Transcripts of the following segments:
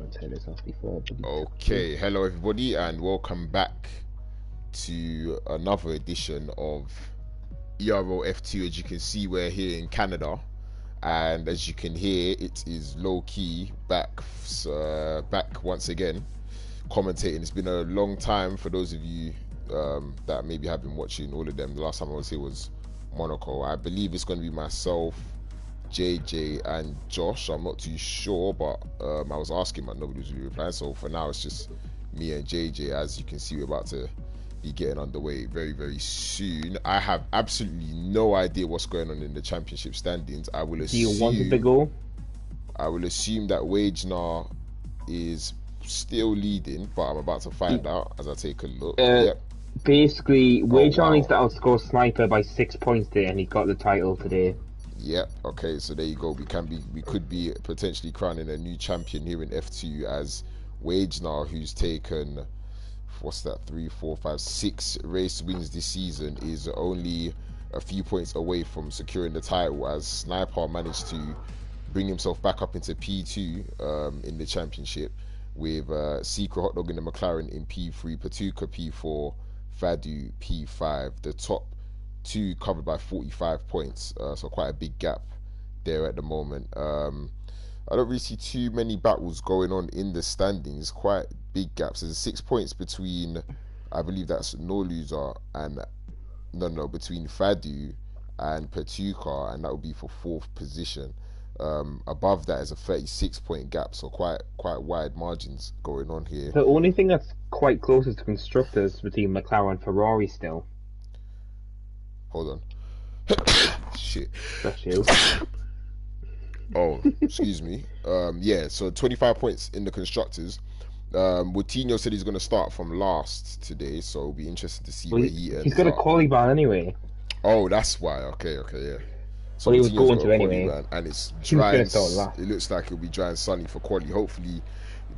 turn this off before. Okay, hello everybody, and welcome back to another edition of ERO F2. As you can see, we're here in Canada, and as you can hear, it is Lowkey back once again commentating. It's been a long time for those of you that maybe have been watching all of them. The last time I was here was Monaco. I believe it's going to be myself, JJ and Josh. I'm not too sure, but I was asking, but nobody was really replying. So for now, it's just me and JJ. As you can see, we're about to be getting underway very, very soon. I have absolutely no idea what's going on in the championship standings. I will assume. Do you want the big goal? I will assume that Wagner is still leading, but I'm about to find out as I take a look. Yep. Basically, Wagner needs to outscore Sniper by 6 points there, and he got the title today. Yep. Okay, so there you go. We could be potentially crowning a new champion here in F2, as Wagner, who's taken, what's that, 3, 4, 5, 6 race wins this season, is only a few points away from securing the title, as Sniper managed to bring himself back up into P2 in the championship, with Secret Hot Dog in the McLaren in P3, Patuka P4, Fadu P5. The top two covered by 45 points, so quite a big gap there at the moment. I don't really see too many battles going on in the standings, quite big gaps. There's 6 points between, I believe that's no loser, and between Fadu and Patuka, and that would be for 4th position. Above that is a 36-point gap, so quite wide margins going on here. The only thing that's quite close is to constructors between McLaren and Ferrari still. Hold on. Shit. That's you. Oh, excuse me. Yeah, so 25 points in the constructors. Coutinho said he's going to start from last today, so it'll be interesting to see where he ends. He's got a quali ban anyway. Oh, that's why. Okay, yeah. So well, he was going to anyway. Ban, and it's dry. It looks like it'll be dry and sunny for quali. Hopefully,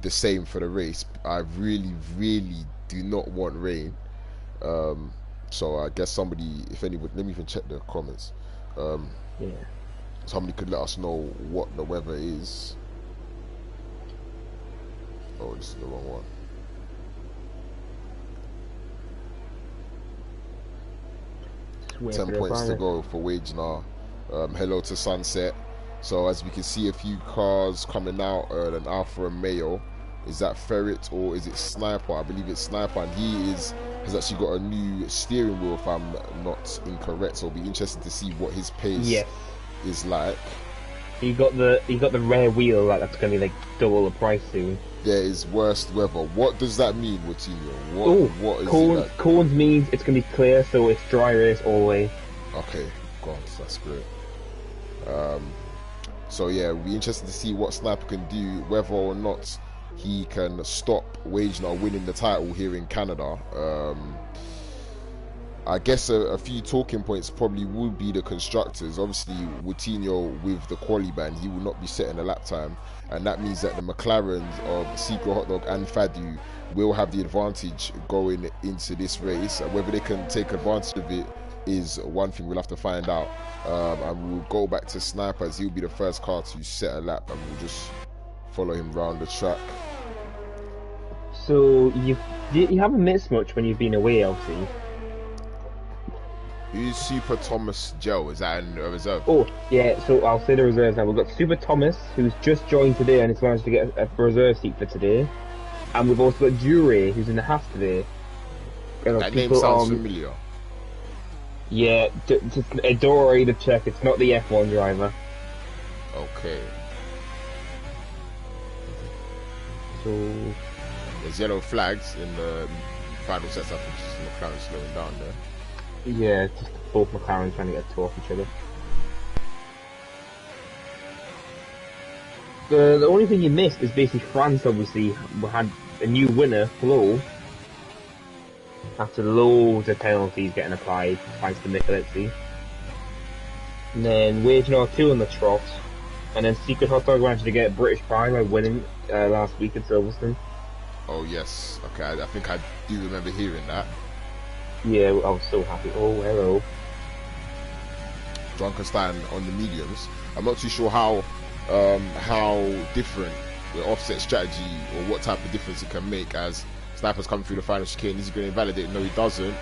the same for the race. I really, really do not want rain. So I guess somebody, if anyone, let me even check the comments. Yeah. Somebody could let us know what the weather is. Oh, this is the wrong one. Wait 10 points to go for Wagner. Hello to Sunset. So as we can see, a few cars coming out. An Alfa Romeo. Is that Ferret or is it Sniper? I believe it's Sniper, and he has actually got a new steering wheel, if I'm not incorrect. So it'll be interesting to see what his pace is like. He got the rare wheel, like that's gonna be like double the price soon. There is worst weather. What does that mean, Coutinho? What is cones, it like? Cones means it's gonna be clear, so it's dry race all the way. Okay, God, that's great. So yeah, it'll be interesting to see what Sniper can do, whether or not he can stop Wagner winning the title here in Canada. I guess a few talking points probably would be the constructors. Obviously, Coutinho with the quali ban, he will not be setting a lap time, and that means that the McLarens of Secret Hot Dog and Fadu will have the advantage going into this race. Whether they can take advantage of it is one thing we'll have to find out. And we'll go back to Sniper, as he'll be the first car to set a lap, and we'll just follow him around the track. So you haven't missed much when you've been away, obviously. Who's Super Thomas Gel? Is that in a reserve? Oh yeah, so I'll say the reserves now. We've got Super Thomas, who's just joined today and has managed to get a reserve seat for today, and we've also got Jure, who's in the half today. That name sounds familiar. Yeah, don't worry to check. It's not the F1 driver. Okay. So there's yellow flags in the final sets. I think just McLaren slowing down there. Yeah, just both McLaren trying to get two off each other. The only thing you missed is basically France. Obviously, we had a new winner, Flo, after loads of penalties getting applied thanks to Nicoletti. And then Wagner 2 on the trot, and then Secret Hot Dog managed to get a British Pride by winning last week at Silverstone. Oh yes, okay, I think I do remember hearing that. Yeah, I was so happy. Oh, hello. Drunkenstein on the mediums. I'm not too sure how different the offset strategy or what type of difference it can make as Sniper's coming through the final chicane. Is he going to invalidate? No, he doesn't.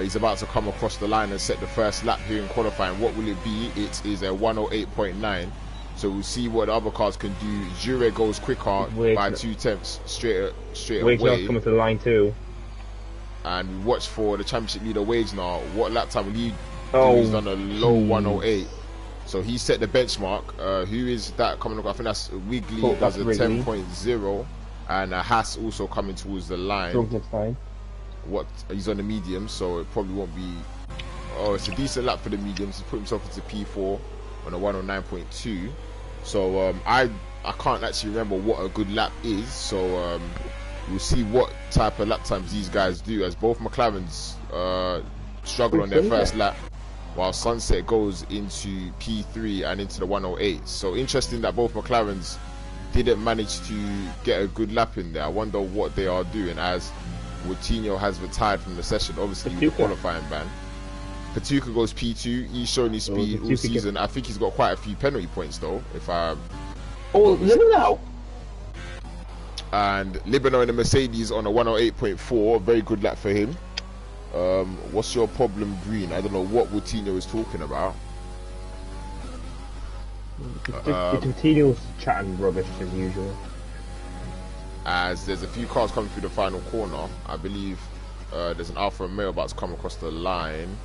He's about to come across the line and set the first lap here in qualifying. What will it be? It is a 108.9. So we'll see what the other cars can do. Jure goes quicker by 2 tenths straight away. Coming to the line too. And we watch for the championship leader Wagner. What lap time will he do? He's done a low 108. So he set the benchmark. Who is that coming up? I think that's Wiggly. Does a 10.0. And Haas also coming towards the line. Fine. What, he's on the medium, so it probably won't be. Oh, it's a decent lap for the mediums. He's put himself into P4 on a 109.2. So I can't actually remember what a good lap is. So we'll see what type of lap times these guys do, as both McLarens struggle on their first lap, while Sunset goes into P3 and into the 108. So interesting that both McLarens didn't manage to get a good lap in there. I wonder what they are doing, as Coutinho has retired from the session, obviously with the qualifying ban. Patuka goes P2. He's shown his speed all season. I think he's got quite a few penalty points though, if I... Oh, Libano! And Libano in the Mercedes on a 108.4. Very good lap for him. What's your problem, Green? I don't know what Coutinho is talking about. Coutinho's chatting rubbish as usual. As there's a few cars coming through the final corner. I believe there's an Alfa Romeo about to come across the line.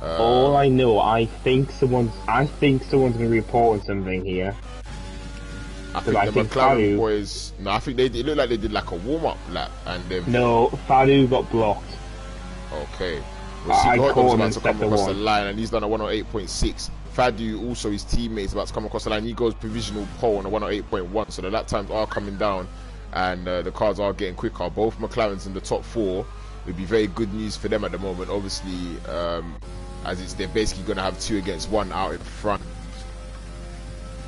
All I know, I think someone's going to be reporting something here. I think the McLaren boys. No, I think it looked like they did like a warm-up lap, and they've... No, Fadu got blocked. Okay. We'll see. Hodon's about to come across the line, and he's done a 108.6. Fadu, also his teammates, about to come across the line. He goes provisional pole on a 108.1. So the lap times are coming down, and the cars are getting quicker. Both McLarens in the top 4. It would be very good news for them at the moment. Obviously, as they're basically going to have 2 against 1 out in front.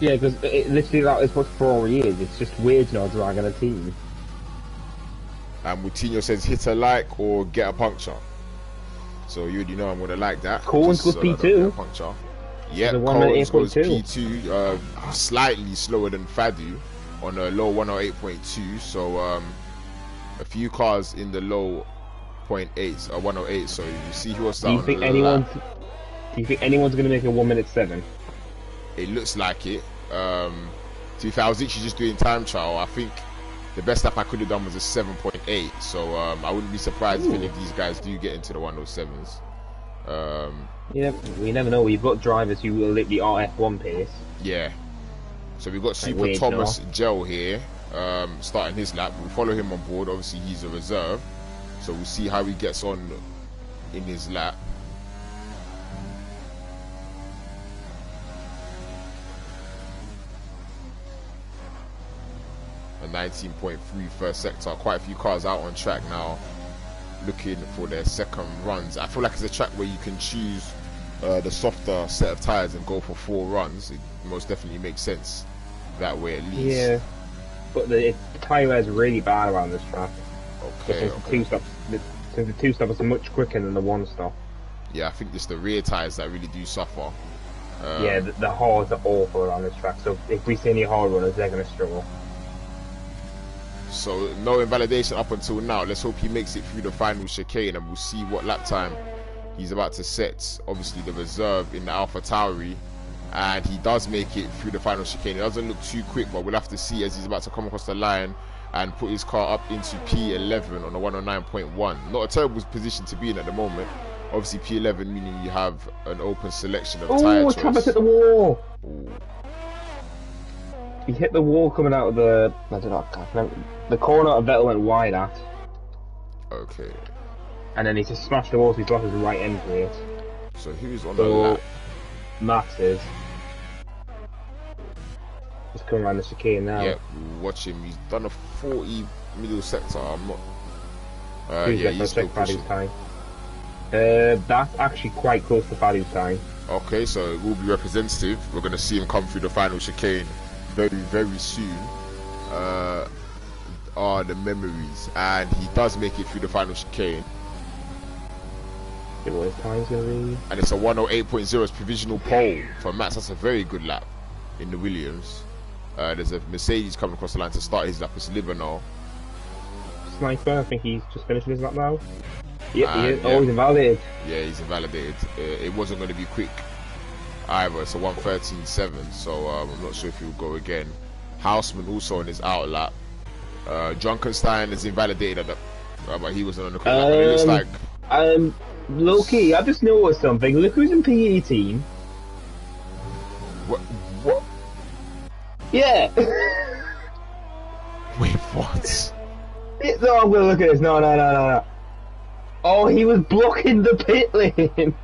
Yeah, because literally that is what Ferrari is. It's just weird now dragging a team. And Coutinho says hit a like or get a puncture. So you already know I'm going to like that. Cohen's goes P2. Yeah, Cohen's goes P2. Slightly slower than Fadu on a low 108.2. So a few cars in the low 0.8 or 108. So you see who else. Do you think anyone's going to make a 1:07? It looks like it. To be fair, I was literally just doing time trial. I think the best lap I could have done was a 7.8. So I wouldn't be surprised if any of these guys do get into the 107s. Yeah, we never know. We've got drivers who will literally are F1 pace. Yeah. So we've got Super Thomas Gel here, starting his lap. We'll follow him on board. Obviously, he's a reserve. So we'll see how he gets on in his lap. A 19.3 first sector. Quite a few cars out on track now, looking for their second runs. I feel like it's a track where you can choose the softer set of tyres and go for 4 runs. It most definitely makes sense that way at least. Yeah, but the tyre wear is really bad around this track. Okay. The 2 stop is much quicker than the 1 stop. Yeah, I think it's the rear tyres that really do suffer. Yeah, the hards are awful around this track. So if we see any hard runners, they're going to struggle. So no invalidation up until now. Let's hope he makes it through the final chicane, and we'll see what lap time he's about to set. Obviously the reserve in the Alpha Tauri, and he does make it through the final chicane. It doesn't look too quick, but we'll have to see as he's about to come across the line and put his car up into P11 on a 109.1. Not a terrible position to be in at the moment. Obviously P11 meaning you have an open selection of tyre choice. Oh, Thomas hit the wall! Ooh. He hit the wall coming out of the... I don't know, the corner of Vettel went wide at. Okay. And then he just smashed the wall, so he's lost his right end plate. So who's on the lap? Max is. He's coming around the chicane now. Yeah, watch him. He's done a 40 middle sector. I'm not... yeah, he's still pushing. That's actually quite close to Fadu's time. Okay, so it will be representative. We're going to see him come through the final chicane very, very soon. Are the memories, and he does make it through the final chicane. What his time's gonna be? And it's a 108.0 provisional pole for Max. That's a very good lap in the Williams. There's a Mercedes coming across the line to start his lap. It's Livernois. Sniper, I think he's just finishing his lap now. Yep, he is. Yeah. Oh, he's invalidated. Yeah, he's invalidated. It wasn't going to be quick either. It's a 1:13.7, so I'm not sure if he'll go again. Houseman also on his out lap. Junkenstein is invalidated at the, but he wasn't on the quick lap. It looks like Lowkey, I just noticed something. Look who's in P18. What? Yeah. Wait, what? No, I'm gonna look at this. No. Oh, he was blocking the pit lane.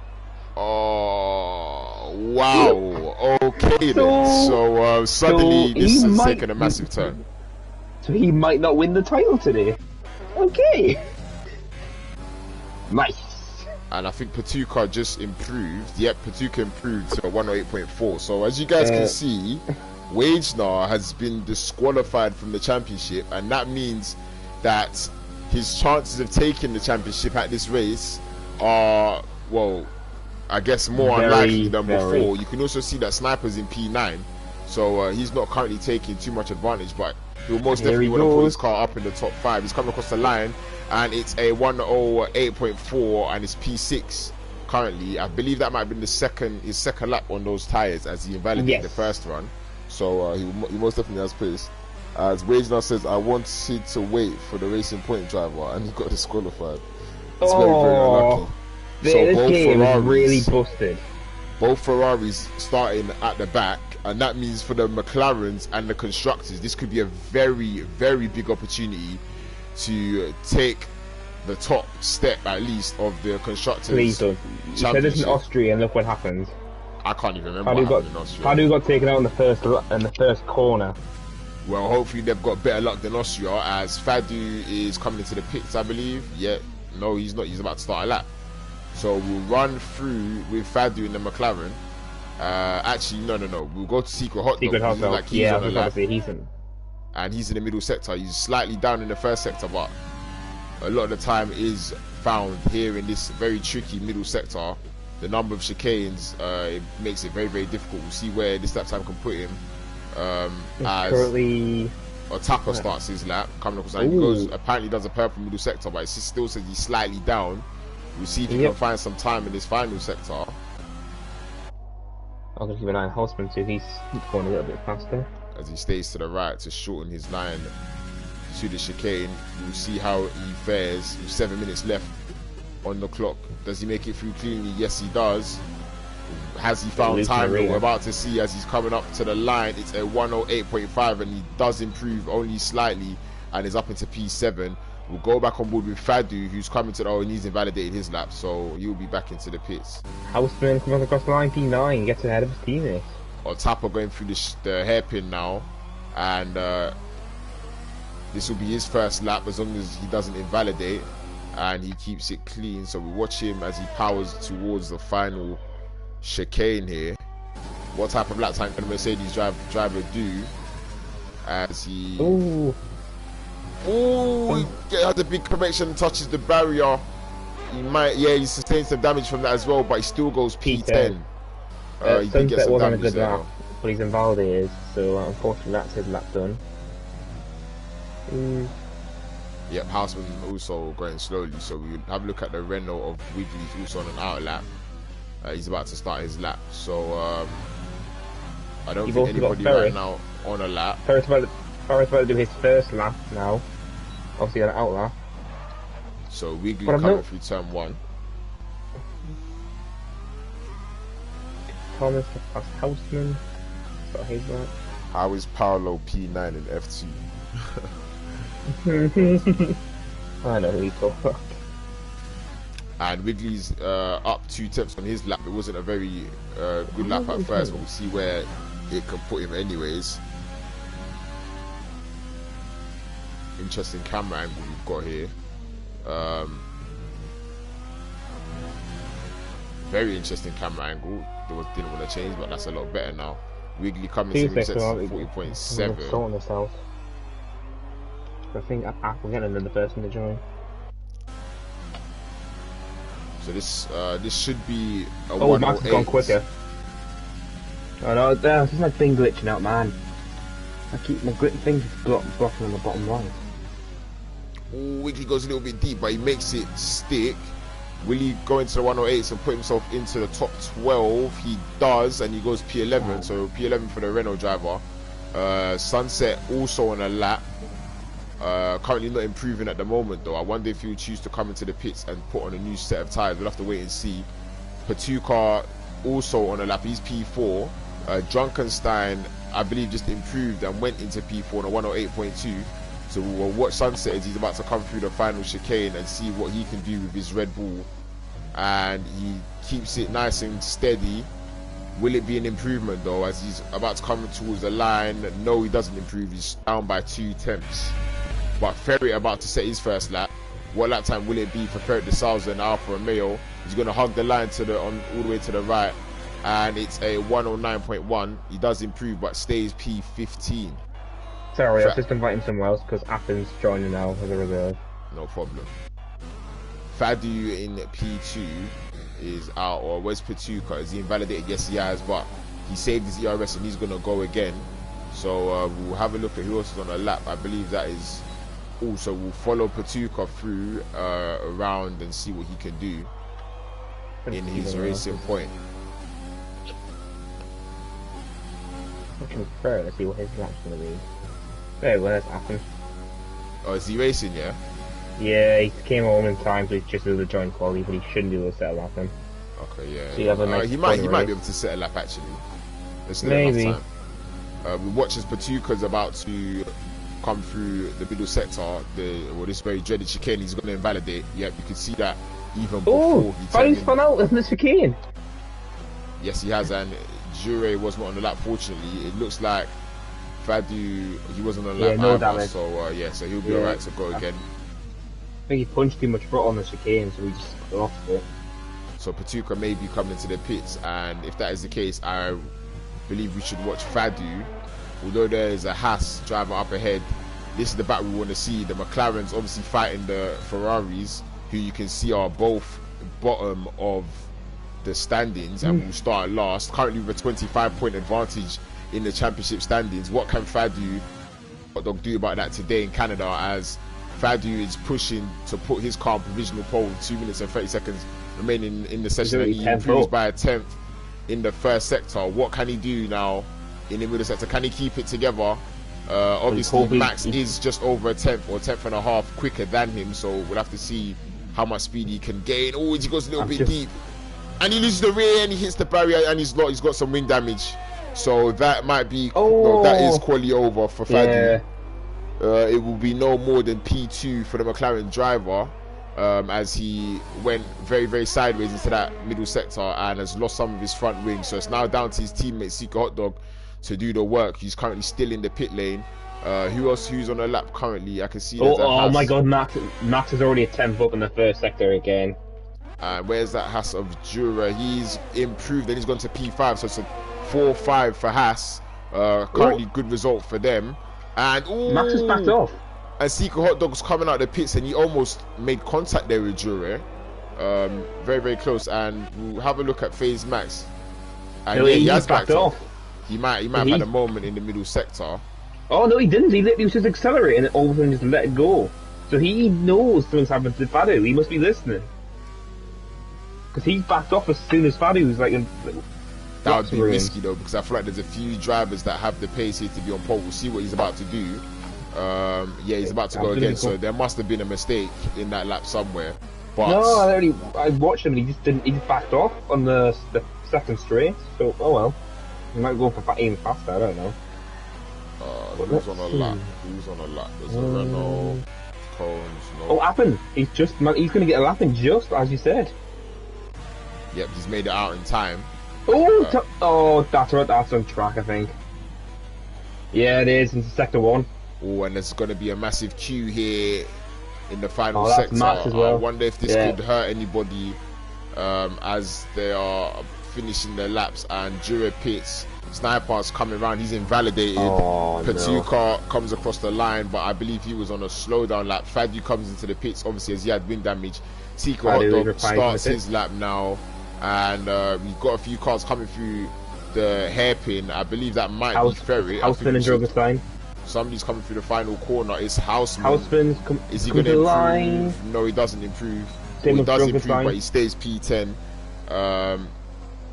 Oh, wow. Okay then. So suddenly this has taken a massive turn. So he might not win the title today. Okay. Nice. And I think Patuka just improved. Yep, Patuka improved to a 108.4. So as you guys can see, Wagenar has been disqualified from the championship, and that means that his chances of taking the championship at this race are, well, I guess more unlikely than before. You can also see that Sniper's in P9, so he's not currently taking too much advantage, but he'll most definitely want to put his car up in the top 5. He's coming across the line, and it's a 108.4, and it's P6 currently. I believe that might have been his second lap on those tyres, as he invalidated the first run. So he most definitely has pace. As Wagenar says, I wanted to wait for the Racing Point driver, and he got disqualified. It's very, very unlucky. So this game is really busted. Both Ferraris starting at the back, and that means for the McLarens and the constructors, this could be a very, very big opportunity to take the top step, at least, of the constructors. Please don't. You said this in Austria, and look what happened. I can't even remember what happened in Austria. Padu got taken out in the first corner. Well, hopefully they've got better luck than Austria, as Fadu is coming into the pits, I believe. Yeah, no, he's not. He's about to start a lap. So we'll run through with Fadu in the McLaren. Actually, no. We'll go to Secret Hot Dog. Like he's on a lap. And he's in the middle sector. He's slightly down in the first sector, but a lot of the time is found here in this very tricky middle sector. The number of chicanes, it makes it very, very difficult. We'll see where this lap time can put him. As currently Otapa starts his lap, coming across, and he goes, apparently does a purple middle sector, but it still says he's slightly down. We'll see if he can find some time in this final sector. I'm going to keep an eye on Houseman too. He's going a little bit faster. As he stays to the right to shorten his line to the chicane. We'll see how he fares with 7 minutes left on the clock. Does he make it through cleanly? Yes, he does. Has he found time? We're about to see as he's coming up to the line. It's a 108.5, and he does improve only slightly and is up into P7. We'll go back on board with Fadu, who's coming to the, and he's invalidated his lap, so he'll be back into the pits. Houseman coming across the line, P9, gets ahead of his teammates. Otapa going through the hairpin now, and this will be his first lap as long as he doesn't invalidate and he keeps it clean. So we watch him as he powers towards the final chicane here. What type of lap time can a Mercedes driver do as he... He has a big correction, touches the barrier. He might, he sustains some damage from that as well, but he still goes P10. He did get some damage there, lap, but he's invalidated, so unfortunately that's his lap done. Yep, Houseman also going slowly, so we'll have a look at the Renault of Wiggly's also on an out lap. He's about to start his lap, so I don't think anybody right now on a lap. Ferris about to do his first lap now, obviously on an out lap. So Wiggly coming through turn 1. Thomas as Houseman, got his lap. How is Paolo P9 in F2? I know who he's talking about. And Wiggly's up 2 tenths on his lap. It wasn't a very good lap at first, but we'll see where it can put him anyways. Interesting camera angle we've got here. Very interesting camera angle. Didn't want to change, but that's a lot better now. Wiggly coming to 40.7. I think we're getting another person to join. So this should be a 108. Max has gone quicker. Oh no, this is like thing glitching out, man. I keep my grip thing just blocking on the bottom right. Ooh, Wiggly goes a little bit deep, but he makes it stick. Will he go into the 108s and put himself into the top 12? He does, and he goes P11. So P11 for the Renault driver. Sunset also on a lap. Currently not improving at the moment though. I wonder if he'll choose to come into the pits and put on a new set of tyres. We'll have to wait and see. Patuka also on a lap. He's P4. Drunkenstein, I believe, just improved and went into P4 on a 108.2. So we'll watch Sunset as he's about to come through the final chicane and see what he can do with his Red Bull. And he keeps it nice and steady. Will it be an improvement though as he's about to come towards the line? No, he doesn't improve. He's down by 2 tenths. But Ferret about to set his first lap. What lap time will it be for Ferret de Souza and Alfa Romeo? He's going to hug the line to the all the way to the right, and it's a 109.1. He does improve, but stays P15. Sorry, I was just inviting someone else because Athens joining now as a reserve. No problem. Fadu in P2 is out, or where's Patuka? Is he invalidated? Yes, he has, but he saved his ERS and he's going to go again. So we'll have a look at who else is on the lap. I believe that is also, we'll follow Patuka through around and see what he can do in his racing point. Looking through to see what his lap's going to be. There, well, that's Athens. Oh, is he racing, yeah? Yeah, he came home in time, so he's just able to join quali, but he shouldn't be able to set a lap in. Okay, yeah. So you have a nice he might be able to set a lap actually. There's still enough time. We watch as Patuka's about to come through the middle sector, this very dreaded chicane. He's going to invalidate. Yep, you can see that even before he Faddu's spun out in the chicane. Yes, he has, and Jure was not on the lap. Fortunately, it looks like Fadu, he wasn't on the lap either, damage. So yeah, so he'll be alright to go again. I think he punched too much foot on the chicane, so he just lost it. So Patuka may be coming to the pits, and if that is the case, I believe we should watch Fadu. Although there is a Haas driver up ahead, this is the battle we want to see. The McLarens obviously fighting the Ferraris, who you can see are both bottom of the standings and will start last. Currently with a 25-point advantage in the championship standings. What can Fadu do about that today in Canada, as Fadu is pushing to put his car on provisional pole with 2 minutes and 30 seconds remaining in the session, and he improves by a 10th in the first sector. What can he do now in the middle sector? Can he keep it together? Obviously Max is just over a 10th or 10th and a half quicker than him, so we'll have to see how much speed he can gain. Oh, he goes a little bit deep and he loses the rear and he hits the barrier, and he's got some wing damage, so that might be no, that is quali over for Fadu. It will be no more than P2 for the McLaren driver, as he went very, very sideways into that middle sector and has lost some of his front wing. So it's now down to his teammate Seeker Hot Dog to do the work. He's currently still in the pit lane. Who else who's on the lap currently? I can see oh my god, Max is already a 10th up in the first sector again. Where's that Haas of Jura? He's improved and he's gone to P5, so it's a 4-5 for Haas. Currently good result for them. And Max is backed off. And Seeker Hot Dog's coming out the pits and he almost made contact there with Jure. Very, very close. And we'll have a look at Phase Max. And yeah, he has backed off. He might have had a moment in the middle sector. Oh no, he didn't. He was just accelerating and all of a sudden just let it go. So he knows something's happened to Fadu. He must be listening. Because he backed off as soon as Fadu was like that would be risky though, because I feel like there's a few drivers that have the pace here to be on pole. We'll see what he's about to do. Yeah, he's about to go again, so there must have been a mistake in that lap somewhere. But no, I watched him and he just backed off on the second straight. So oh well, he might go for even faster. I don't know. Who's on a lap? Who's on a lap? There's a Renault, Cones. No. Oh, Appen. He's going to get a lap in just as you said. Yep, he's made it out in time. That's on track, I think. Yeah, it is. Into sector 1. Oh, and there's going to be a massive queue here in the final sector. As well. I wonder if this could hurt anybody as they are finishing their laps. And Jura pits, Sniper's coming around. He's invalidated. Patuka comes across the line, but I believe he was on a slowdown lap. Fadu comes into the pits, obviously, as he had wing damage. Seeker Hot Dog starts his lap now. And we've got a few cars coming through the hairpin. I believe that might be Ferry. Houseman and Drogenstein. Somebody's coming through the final corner. It's Houseman. Is he going to improve? Line. No, he doesn't improve. Same Well, he does with improve, but he stays P10.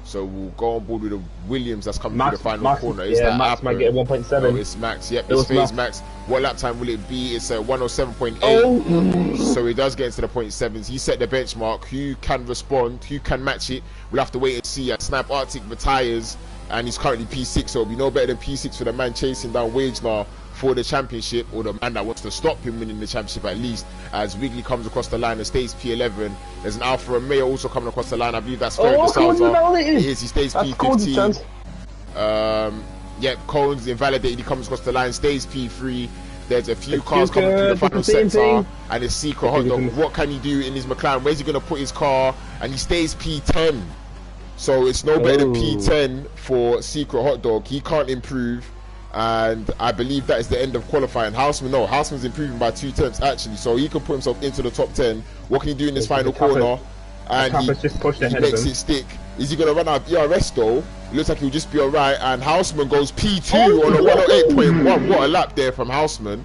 So we'll go on board with the Williams that's coming through the final corner. Is that Max might get 1.7. Oh, it's Max. Yep, it's phase Max. What lap time will it be? It's 107.8. Oh. So he does get into the 0.7s. He set the benchmark. Who can respond? Who can match it? We'll have to wait and see. Snap Arctic retires, and he's currently P6. So it'll be no better than P6 for the man chasing down Wagener for the championship, or the man that wants to stop him winning the championship at least. As Wigley comes across the line and stays P11. There's an Alfa Romeo also coming across the line. I believe that's Ferret It is. He stays P15. Cohen's invalidated. He comes across the line, stays P3. There's a few cars coming through the final sector, and it's Secret Hot Dog. What can he do in his McLaren? Where's he going to put his car? And he stays P10. So it's no better than P10 for Secret Hot Dog. He can't improve. And I believe that is the end of qualifying. Houseman's improving by 2 tenths actually, so he can put himself into the top 10. What can he do in this final corner? And he makes it stick. Is he going to run out of ERS though? It looks like he'll just be alright. And Houseman goes P2 on a 108.1. What a lap there from Houseman.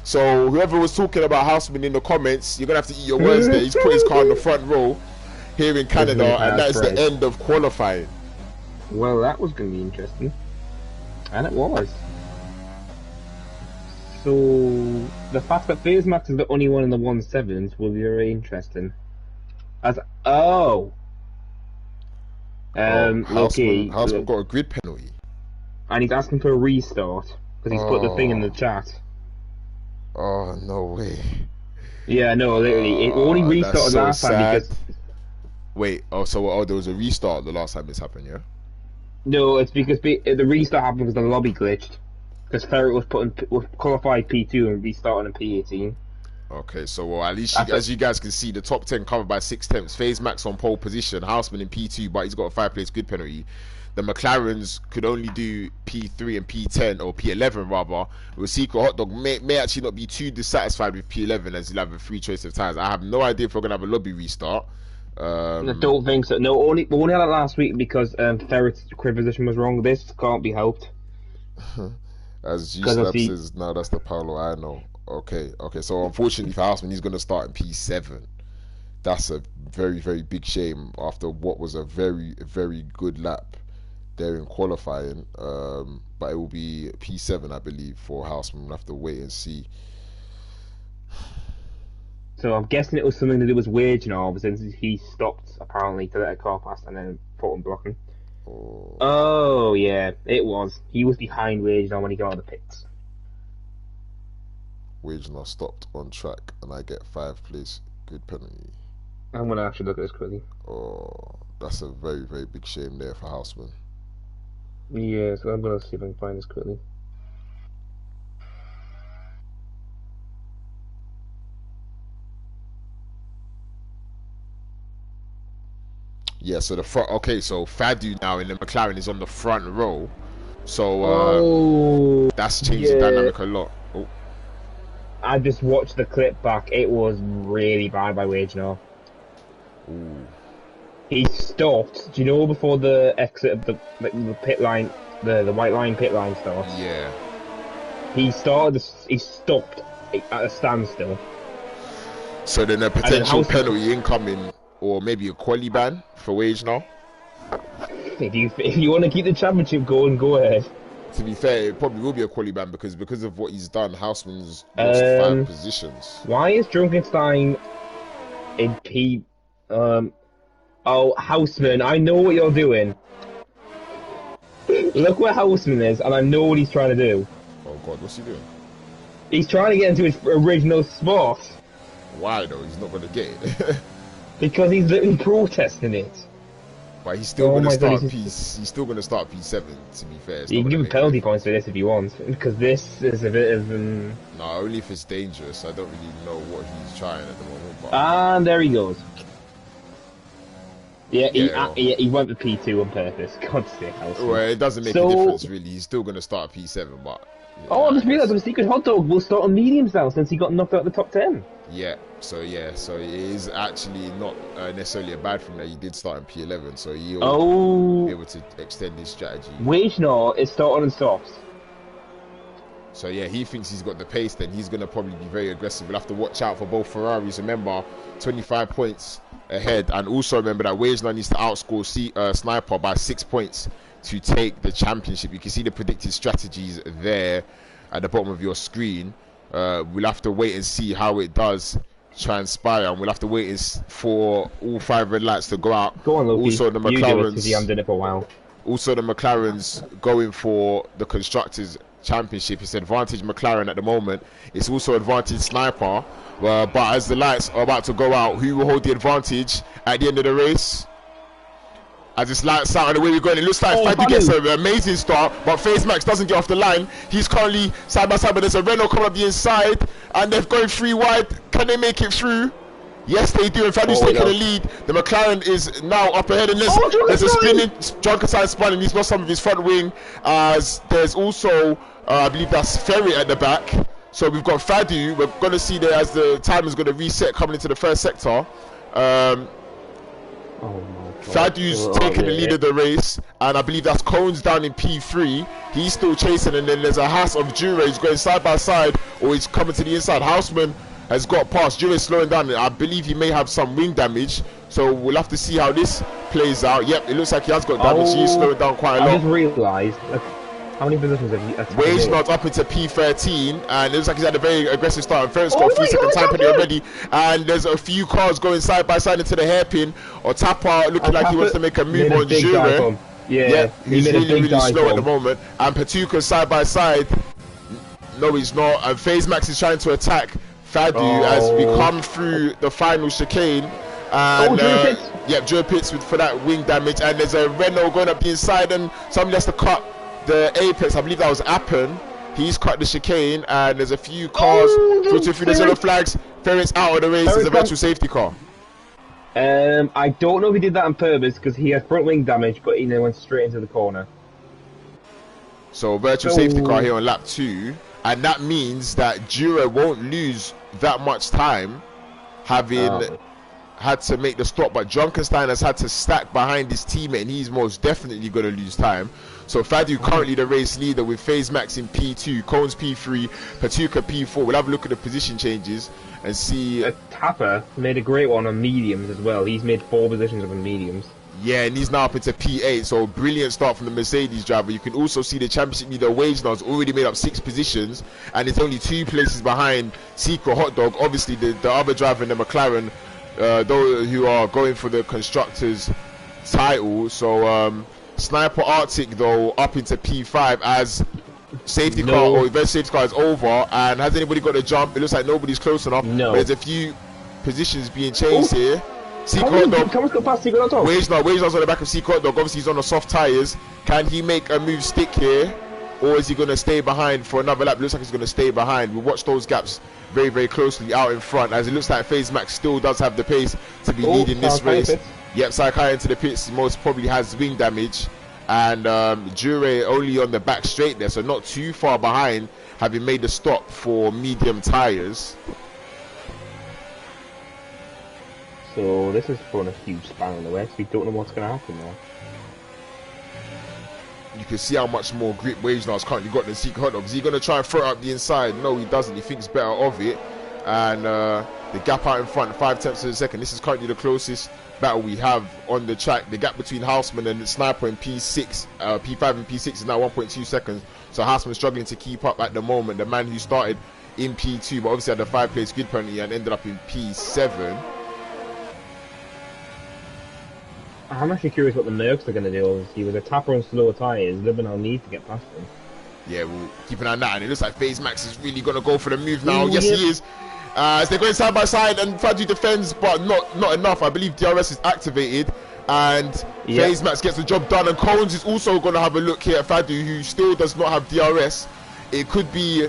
So whoever was talking about Houseman in the comments, you're going to have to eat your words there. He's put his car in the front row here in Canada, and that is the end of qualifying. Well, that was going to be interesting. And it was. So the fact that phase Max is the only one in the 1.7s will be very interesting. Lowkey Houseman got a grid penalty, and he's asking for a restart because he's put the thing in the chat. Oh no way! Yeah, no, literally, it only restarted last time because. Wait, so there was a restart the last time this happened, yeah? No, it's because the restart happened because the lobby glitched. Because Ferret was qualified P2 and restarted in P18. Okay, so at least as you guys can see, the top 10 covered by 6 tenths. Phase Max on pole position, Houseman in P2, but he's got a 5-place grid penalty. The McLarens could only do P3 and P10, or P11 rather. With Secret Hot Dog may actually not be too dissatisfied with P11, as he'll have a free choice of tires. I have no idea if we're gonna have a lobby restart. I don't think so. No, we only had it last week because Ferret's grid position was wrong. This can't be helped. As G-Slab says, no, that's the Paolo I know. Okay, so unfortunately for Houseman, he's going to start in P7. That's a very, very big shame after what was a very, very good lap there in qualifying. But it will be P7, I believe, for Houseman. We'll have to wait and see. So I'm guessing it was something to do with Wagener, since he stopped, apparently, to let a car pass and then put him blocking. Oh yeah, it was. He was behind Wagener when he got out of the pits. Wagener stopped on track, and I get 5-place grid penalty. I'm gonna actually look at this quickly. Oh, that's a very, very big shame there for Houseman. Yeah, so I'm gonna see if I can find this quickly. Yeah, so the front. Okay, so Fadu now in the McLaren is on the front row, so that's changed the dynamic a lot. Oh. I just watched the clip back. It was really bad by Wagener. Ooh. He stopped. Do you know before the exit of the pit line, the white line pit line starts? Yeah. He stopped at a standstill. So then a potential penalty incoming. Or maybe a quali ban for Wagener. If you want to keep the championship going, go ahead. To be fair, it probably will be a quali ban because of what he's done. Houseman's lost 5 positions. Why is Drunkenstein in P? Oh, Houseman, I know what you're doing. Look where Houseman is, and I know what he's trying to do. Oh God, what's he doing? He's trying to get into his original spot. Why though? He's not going to get it. Because he's literally protesting it. But he's still going to start He's still going to start P7. To be fair, you can give him penalty points for this if you want, because this is a bit of no, only if it's dangerous. I don't really know what he's trying at the moment. But... And there he goes. Yeah, he went for P2 on purpose. God's sake, well, it doesn't make a difference really. He's still going to start P7, but. Yeah, I just realised the Secret Hot Dog will start on mediums now since he got knocked out of the top 10. Yeah, so it is actually not necessarily a bad thing that he did start in P11, so he'll be able to extend his strategy. Wagener is starting and stops. So yeah, he thinks he's got the pace, then he's going to probably be very aggressive. We'll have to watch out for both Ferraris. Remember, 25 points ahead. And also remember that Wegener needs to outscore Sniper by 6 points to take the championship. You can see the predicted strategies there at the bottom of your screen. We'll have to wait and see how it does transpire, and we'll have to wait for all 5 red lights to go out. Go on, Lowkey. Also the McLarens, you haven't done it for a while. Also the McLarens going for the Constructors Championship. It's advantage McLaren at the moment. It's also advantage Sniper, but as the lights are about to go out, who will hold the advantage at the end of the race? As it's lights out and the way we're going, it looks like Fadi gets an amazing start, but FaZe Max doesn't get off the line. He's currently side by side, but there's a Renault coming up the inside, and they're going 3 wide. Can they make it through? Yes, they do. And Fadi's taking the lead. The McLaren is now up ahead, and there's a spinning Junkerside spun, and he's lost some of his front wing. As there's also, I believe that's Ferry at the back. So we've got Fadu. We're going to see there as the time is going to reset coming into the first sector. Fadu's taking the lead of the race, and I believe that's Cones down in P3. He's still chasing, and then there's a Haas of Jure who's going side by side, or he's coming to the inside. Houseman has got past. Jure slowing down. I believe he may have some wing damage, so we'll have to see how this plays out. Yep, it looks like he has got damage. He's slowing down quite a lot. I just realised, how many positions have you attacked? Wagener up into P13, and it looks like he's had a very aggressive start. And Ferris got a 3-second time penalty already, and there's a few cars going side by side into the hairpin. Otapa looking like he wants to make a move on Jure. Yeah, he's really slow at the moment. And Patuka side by side. No, he's not. And FaZe Max is trying to attack Fadu as we come through the final chicane. And Jure pits for that wing damage. And there's a Renault going up the inside, and somebody has to cut the apex. I believe that was Appen. He's cut the chicane, and there's a few cars switching through the yellow flags. Ferret's out of the race. There's a virtual safety car. I don't know if he did that on purpose, because he had front wing damage, but he then went straight into the corner. So virtual safety car here on lap 2, and that means that Jure won't lose that much time, having had to make the stop, but Drunkenstein has had to stack behind his teammate, and he's most definitely going to lose time. So Fadu currently the race leader with FaZe Max in P2, Cones P3, Patuka P4. We'll have a look at the position changes and see. Tapper made a great one on mediums as well. He's made 4 positions on mediums. Yeah, and he's now up into P8, so brilliant start from the Mercedes driver. You can also see the championship leader Wagener has already made up 6 positions, and it's only 2 places behind Secret Hot Dog. Obviously the other driver in the McLaren, those who are going for the Constructors title. So Sniper Arctic though up into P5 as safety car or event safety car is over. And has anybody got a jump? It looks like nobody's close enough. But there's a few positions being changed here. Secret Hot Dog. Wagener's on the back of Secret Hot Dog. Obviously he's on the soft tyres. Can he make a move stick here, or is he going to stay behind for another lap? It looks like he's going to stay behind. We'll watch those gaps very, very closely out in front, as it looks like FaZe Max still does have the pace to be leading this race. Yep, Sakai into the pits, most probably has wing damage, and Jure only on the back straight there, so not too far behind, having made the stop for medium tyres. So this is throwing a huge span on the way, so we don't know what's going to happen there. You can see how much more grip Wagener's currently got than Secret Hot Dog. Is he going to try and throw it up the inside? No, he doesn't. He thinks better of it. And the gap out in front, 5/10 of a second. This is currently the closest battle we have on the track. The gap between Houseman and Sniper in P6, P5 and P6 is now 1.2 seconds. So Houseman struggling to keep up at the moment. The man who started in P2, but obviously had a 5-place grid penalty and ended up in P7. I'm actually curious what the Mercs are going to do. Obviously, with a Tapper on slower tyres, Libanel needs to get past them. Yeah, we'll keep an eye on that. And it looks like FaZe Max is really going to go for the move now. Yes, he is. As they're going side by side, and Fadu defends, but not enough. I believe DRS is activated, and FaZe Max gets the job done. And Cones is also going to have a look here at Fadu, who still does not have DRS. It could be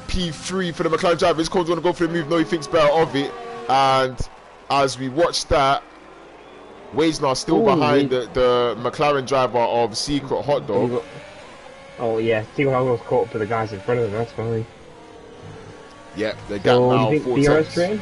P3 for the McLaren driver. Is Cones going to go for the move? No, he thinks better of it. And as we watch that, Wagener still behind the McLaren driver of Secret Hot Dog. Oh yeah, Secret Hot Dog's caught up to the guys in front of them, that's fine. Yep, the gap now 4 train?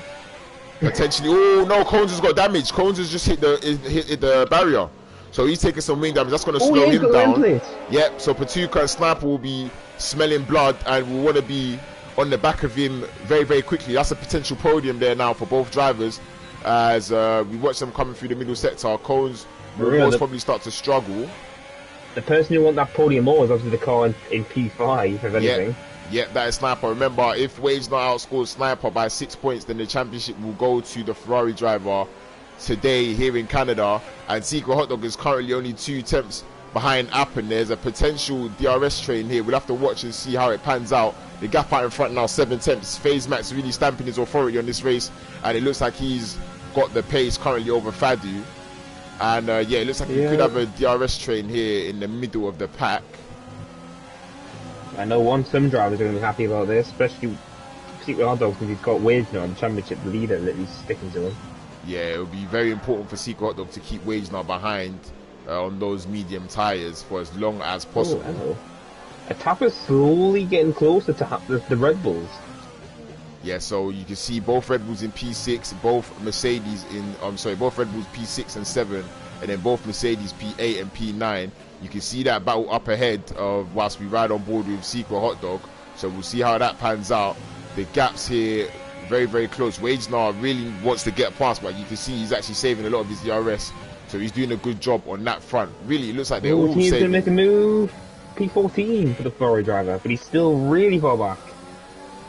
Potentially. Oh no, Cones has got damage. Cones has just hit the barrier. So he's taking some wing damage. That's going to Oh, slow yeah, he's him got down. template. Yep, so Patuka and Sniper will be smelling blood and will want to be on the back of him very, very quickly. That's a potential podium there now for both drivers. As we watch them coming through the middle sector, Cones will most probably start to struggle. The person who won that podium more is obviously the car in P5, if anything. Yep, that is Sniper. Remember, if Wade's not outscored Sniper by 6 points, then the championship will go to the Ferrari driver today here in Canada. And Secret Hot Dog is currently only 2 tenths behind Appen. There's a potential DRS train here. We'll have to watch and see how it pans out. The gap out in front now, 7 tenths. FaZe Max really stamping his authority on this race, and it looks like he's got the pace currently over Fadu. And yeah, it looks like we could have a DRS train here in the middle of the pack. I know some drivers are going to be happy about this, especially Secret Hot Dog, because he's got Wage now, the championship leader that he's sticking to him. Yeah, it will be very important for Secret Hot Dog to keep Wage now behind on those medium tyres for as long as possible. Oh, Tapper's slowly getting closer to the Red Bulls. Yeah, so you can see both Red Bulls in P6, both Mercedes in, both Red Bulls P6 and 7, and then both Mercedes P8 and P9. You can see that battle up ahead of whilst we ride on board with Secret Hot Dog. So we'll see how that pans out. The gaps here, very, very close. Wage now really wants to get past, but you can see he's actually saving a lot of his DRS. So he's doing a good job on that front. Really, it looks like they're all saving. He's going to make a move. P14 for the Ferrari driver, but he's still really far back.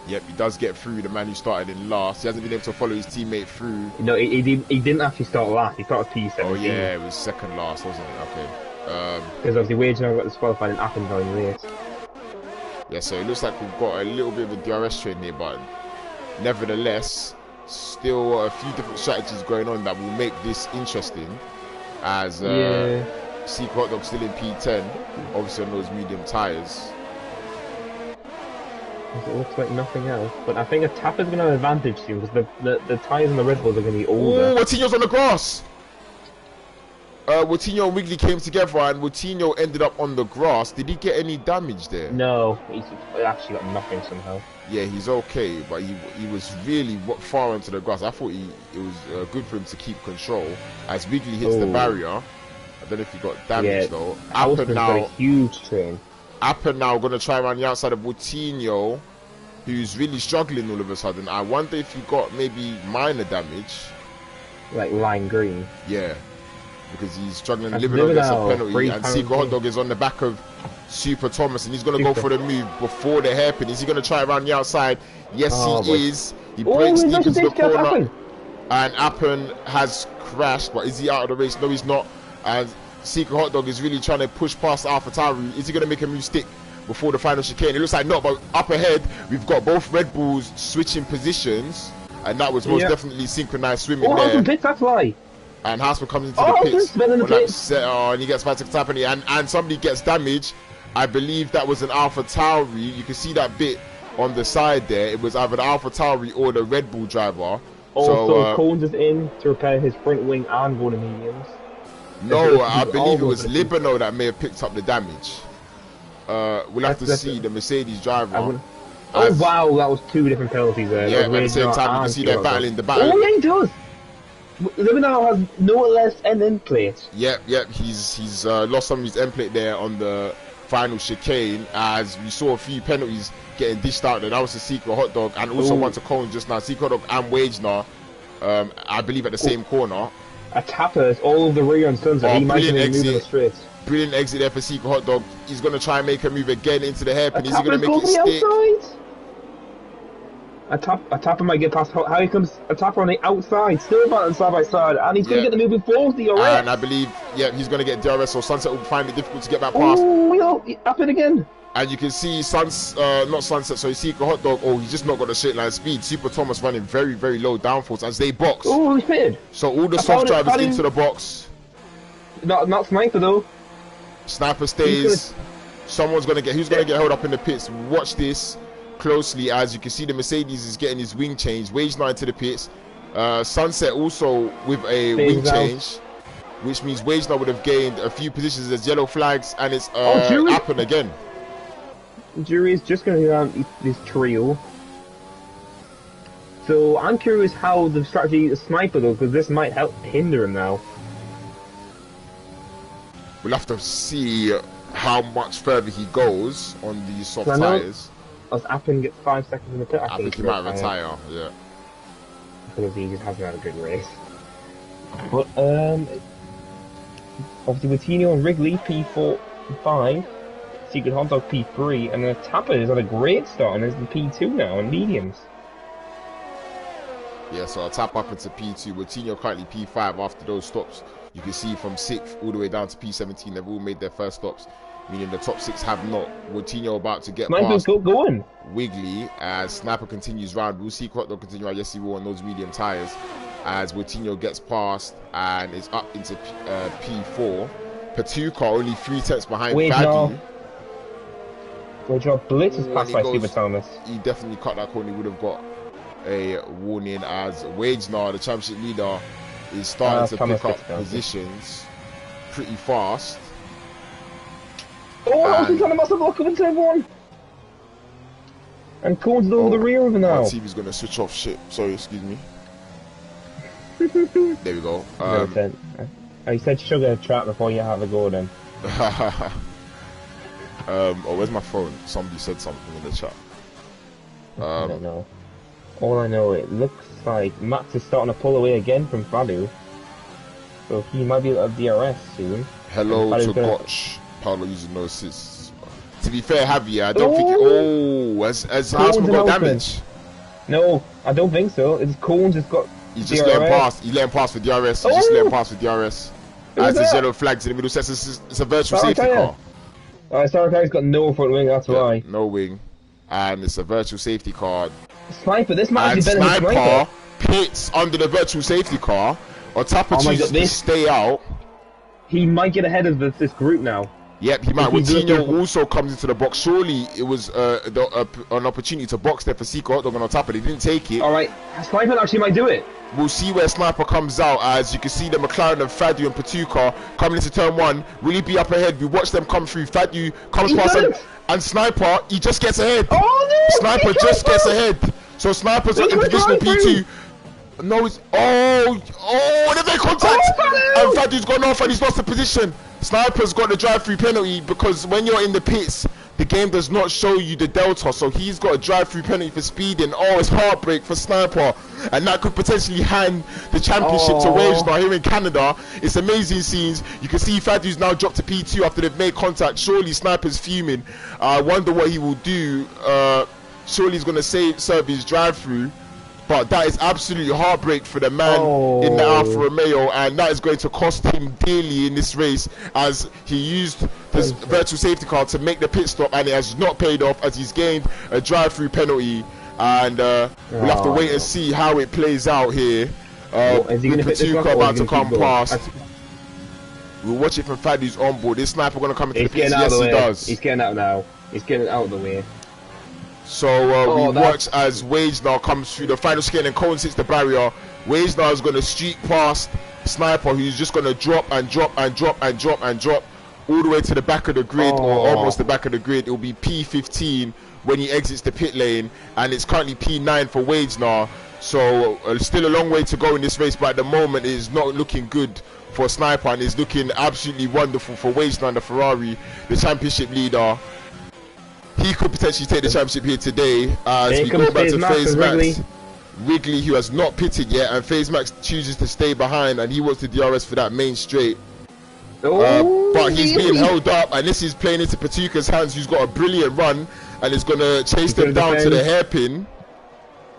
Yep, he does get through the man who started in last. He hasn't been able to follow his teammate through. No, he didn't actually start last. He started P17. Oh yeah, it was second last, wasn't it? Okay. Because obviously Wage now got disqualified and Appen going late. Yeah, so it looks like we've got a little bit of a DRS train here, but nevertheless, still a few different strategies going on that will make this interesting. As Secret Hot Dog still in P10, obviously on those medium tyres. It looks like nothing else, but I think a Tapper's going to have an advantage soon because the tyres on the Red Bulls are going to be older. Oh, Woutinho's on the grass! Woutinho and Wiggly came together and Woutinho ended up on the grass. Did he get any damage there? No, he actually got nothing somehow. Yeah, he's okay, but he was really far into the grass. I thought it was good for him to keep control as Wiggly hits the barrier. I don't know if he got damage though. Appen now, got a huge train. Appen now going to try around the outside of Woutinho, who's really struggling all of a sudden. I wonder if he got maybe minor damage. Like lime green. Yeah, because he's struggling. Livernow gets a penalty, and Secret Hot Dog is on the back of Super Thomas, and he's going to go for the move before the hairpin. Is he going to try around the outside? Yes, he is. He breaks deep into the corner, and Appen has crashed, but is he out of the race? No, he's not. And Secret Hot Dog is really trying to push past AlphaTauri. Is he going to make a move stick before the final chicane? It looks like not, but up ahead, we've got both Red Bulls switching positions, and that was most definitely synchronized swimming there. Oh, pits, that's why. And Haasman comes into the pits, and he gets back to Tapani, and somebody gets damaged. I believe that was an AlphaTauri. You can see that bit on the side there. It was either the AlphaTauri or the Red Bull driver. Also, Cones is in to repair his front wing and go to mediums. No, I believe it was Livernow that may have picked up the damage. We'll have to see the Mercedes driver. Oh wow, that was 2 different penalties there. Yeah, at the same time you can see they're battling the battle. Oh yeah, he does! Livernow has no less an end plate. Yep, he's lost some of his end plate there on the final chicane, as we saw a few penalties getting dished out, and that was the Secret Hot Dog, and also one to Cones just now. Secret Hot Dog and Wage now, I believe at the same corner. A Tapper all over the rear on Sunset. He might be moving the straight. Brilliant exit there for Secret Hot Dog. He's going to try and make a move again into the hairpin. Is he going to make it stick? A Tapper might get past. How he comes? A Tapper on the outside, still battling side by side, and he's going to get the move before the DRS. And I believe, he's going to get DRS, so Sunset will find it difficult to get back past. Oh, up it again. And you can see not Sunset, sorry, Secret Hot Dog. Oh, he's just not got a straight line speed. Super Thomas running very, very low downforce as they box. Oh, he's pitted. So all the soft drivers into the box. Not Sniper though. Sniper stays. Someone's gonna get. Who's gonna get held up in the pits? Watch this closely, as you can see the Mercedes is getting his wing change. Wage now into the pits. Sunset also with a wing change, which means Wage now would have gained a few positions as yellow flags, and it's Appen again. Jury is just going to go down this trio. So I'm curious how the strategy is Sniper though, because this might help hinder him now. we'll have to see how much further he goes on these soft So I know tyres. as Appin gets 5 seconds in the pit, I think he might retire, yeah. Because he just hasn't had a good race. But, obviously Coutinho and Wrigley, P4 and 5. Secret Hot Dog P3, and then Tapper has had a great start and is in P2 now in mediums. Yeah, so I'll tap up into P2. Coutinho currently P5 after those stops. You can see from 6th all the way down to P17, they've all made their first stops, meaning the top 6 have not. Coutinho about to get past going. Wiggly as Sniper continues round. We'll see Hot Dog continue round. Yes, he will on those medium tyres as Coutinho gets past and is up into P4. Patuka only 3 tenths behind Fadu. Good job. Blitz is passed by Super Thomas. He definitely cut that corner. He would have got a warning as Wagenar, the championship leader, is starting to pick up positions pretty fast. Oh, Austin Thomas must have blocked him in turn 1. And Cone's over the rear of him now. My TV's going to switch off shit. Sorry, excuse me. There we go. I said sugar trap before you have a go then. Oh, where's my phone? Somebody said something in the chat. I don't know. All I know, it looks like Max is starting to pull away again from Fadu. So he might be able to have DRS soon. Hello to Gotch. Paolo using no assists. To be fair, Javier, I don't think... Oh, has Houseman got damage? No, I don't think so. It's Cones has got He's just letting pass. He let him pass for DRS. He's just letting pass for DRS. As the yellow flags in the middle, it's a virtual safety car. Sarakaya's got no front wing, that's why. No wing. And it's a virtual safety car. Sniper, this might be better than Sniper. Pits under the virtual safety car. Or Tapper chooses to stay out. He might get ahead of this group now. Yep, he might. Coutinho also comes into the box. Surely it was an opportunity to box there for Seco Hot Dog on Tapper. They didn't take it. Alright, Sniper actually might do it. We'll see where Sniper comes out, as you can see the McLaren of Fadu and Patuka coming into turn 1. Will he be up ahead? We watch them come through. Fadu comes past him, and Sniper, he just gets ahead. Oh no! Sniper just gets ahead. So Sniper's in provisional P2. No, it's... Oh, they make contact! And Fadu's gone off and he's lost the position. Sniper's got the drive-through penalty because when you're in the pits, the game does not show you the delta, so he's got a drive-through penalty for speeding. Oh, it's heartbreak for Sniper, and that could potentially hand the championship to Wagenar here in Canada. It's amazing scenes. You can see Fadu's now dropped to P2 after they've made contact. Surely Sniper's fuming. I wonder what he will do. Surely he's going to serve his drive-through. But that is absolutely heartbreak for the man in the Alfa Romeo, and that is going to cost him dearly in this race, as he used this virtual safety car to make the pit stop, and it has not paid off, as he's gained a drive-through penalty. And we'll have to wait and see how it plays out here. With Patuka about to come past. We'll watch it from Fadu's onboard. This Sniper going to come into the pits. Yes, he does. He's getting out now. He's getting out of the way. So we watch as Wagenar comes through the final skate and Cohen hits the barrier. Wagenar is going to streak past Sniper, who's just going to drop all the way to the back of the grid, or almost the back of the grid. It will be P15 when he exits the pit lane, and it's currently P9 for Wagenar. So still a long way to go in this race, but at the moment it is not looking good for Sniper, and it's looking absolutely wonderful for Wagenar, the Ferrari, the championship leader. He could potentially take the championship here today, as we go back to FaZe Max. Wrigley, who has not pitted yet, and FaZe Max chooses to stay behind, and he wants the DRS for that main straight. But he's being held up, and this is playing into Patuka's hands, who's got a brilliant run, and is going to chase them down to the hairpin.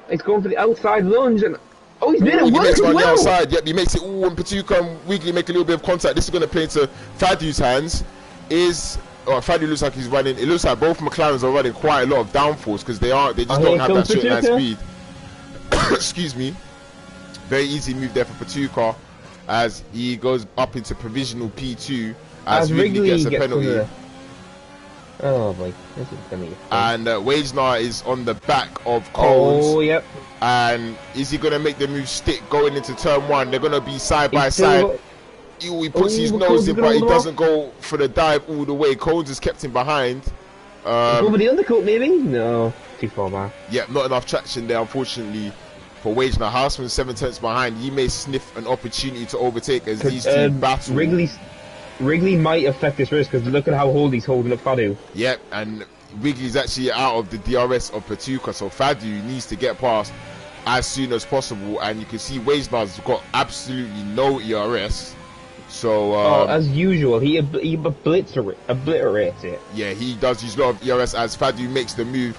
It's going for the outside lunge, and he's made it work as well. On the outside. Yep, he makes it. And Patuka and Wiggly make a little bit of contact. This is going to play into Fadu's hands. Fadu looks like he's running. It looks like both McLarens are running quite a lot of downforce, because they just don't have that straight line speed. Excuse me. Very easy move there for Patuka, as he goes up into provisional P2 as Wrigley gets a penalty. Oh boy, this is gonna be and Wagenar is on the back of Coles. Oh yep. And is he gonna make the move stick going into turn 1? They're gonna be side by side. He puts his nose in, but he doesn't go for the dive all the way. Coles has kept him behind. Over the undercut maybe? No, too far back. Yeah, not enough traction there, unfortunately, for Wagenar. Houseman 7 tenths behind. He may sniff an opportunity to overtake as these two battle. Wrigley might affect this race because look at how he's holding up Fadu. Yep, and Wrigley's actually out of the DRS of Patuka, so Fadu needs to get past as soon as possible. And you can see Wazenar's got absolutely no ERS. So as usual, he obliterates it. Yeah, he does use a lot of ERS as Fadu makes the move,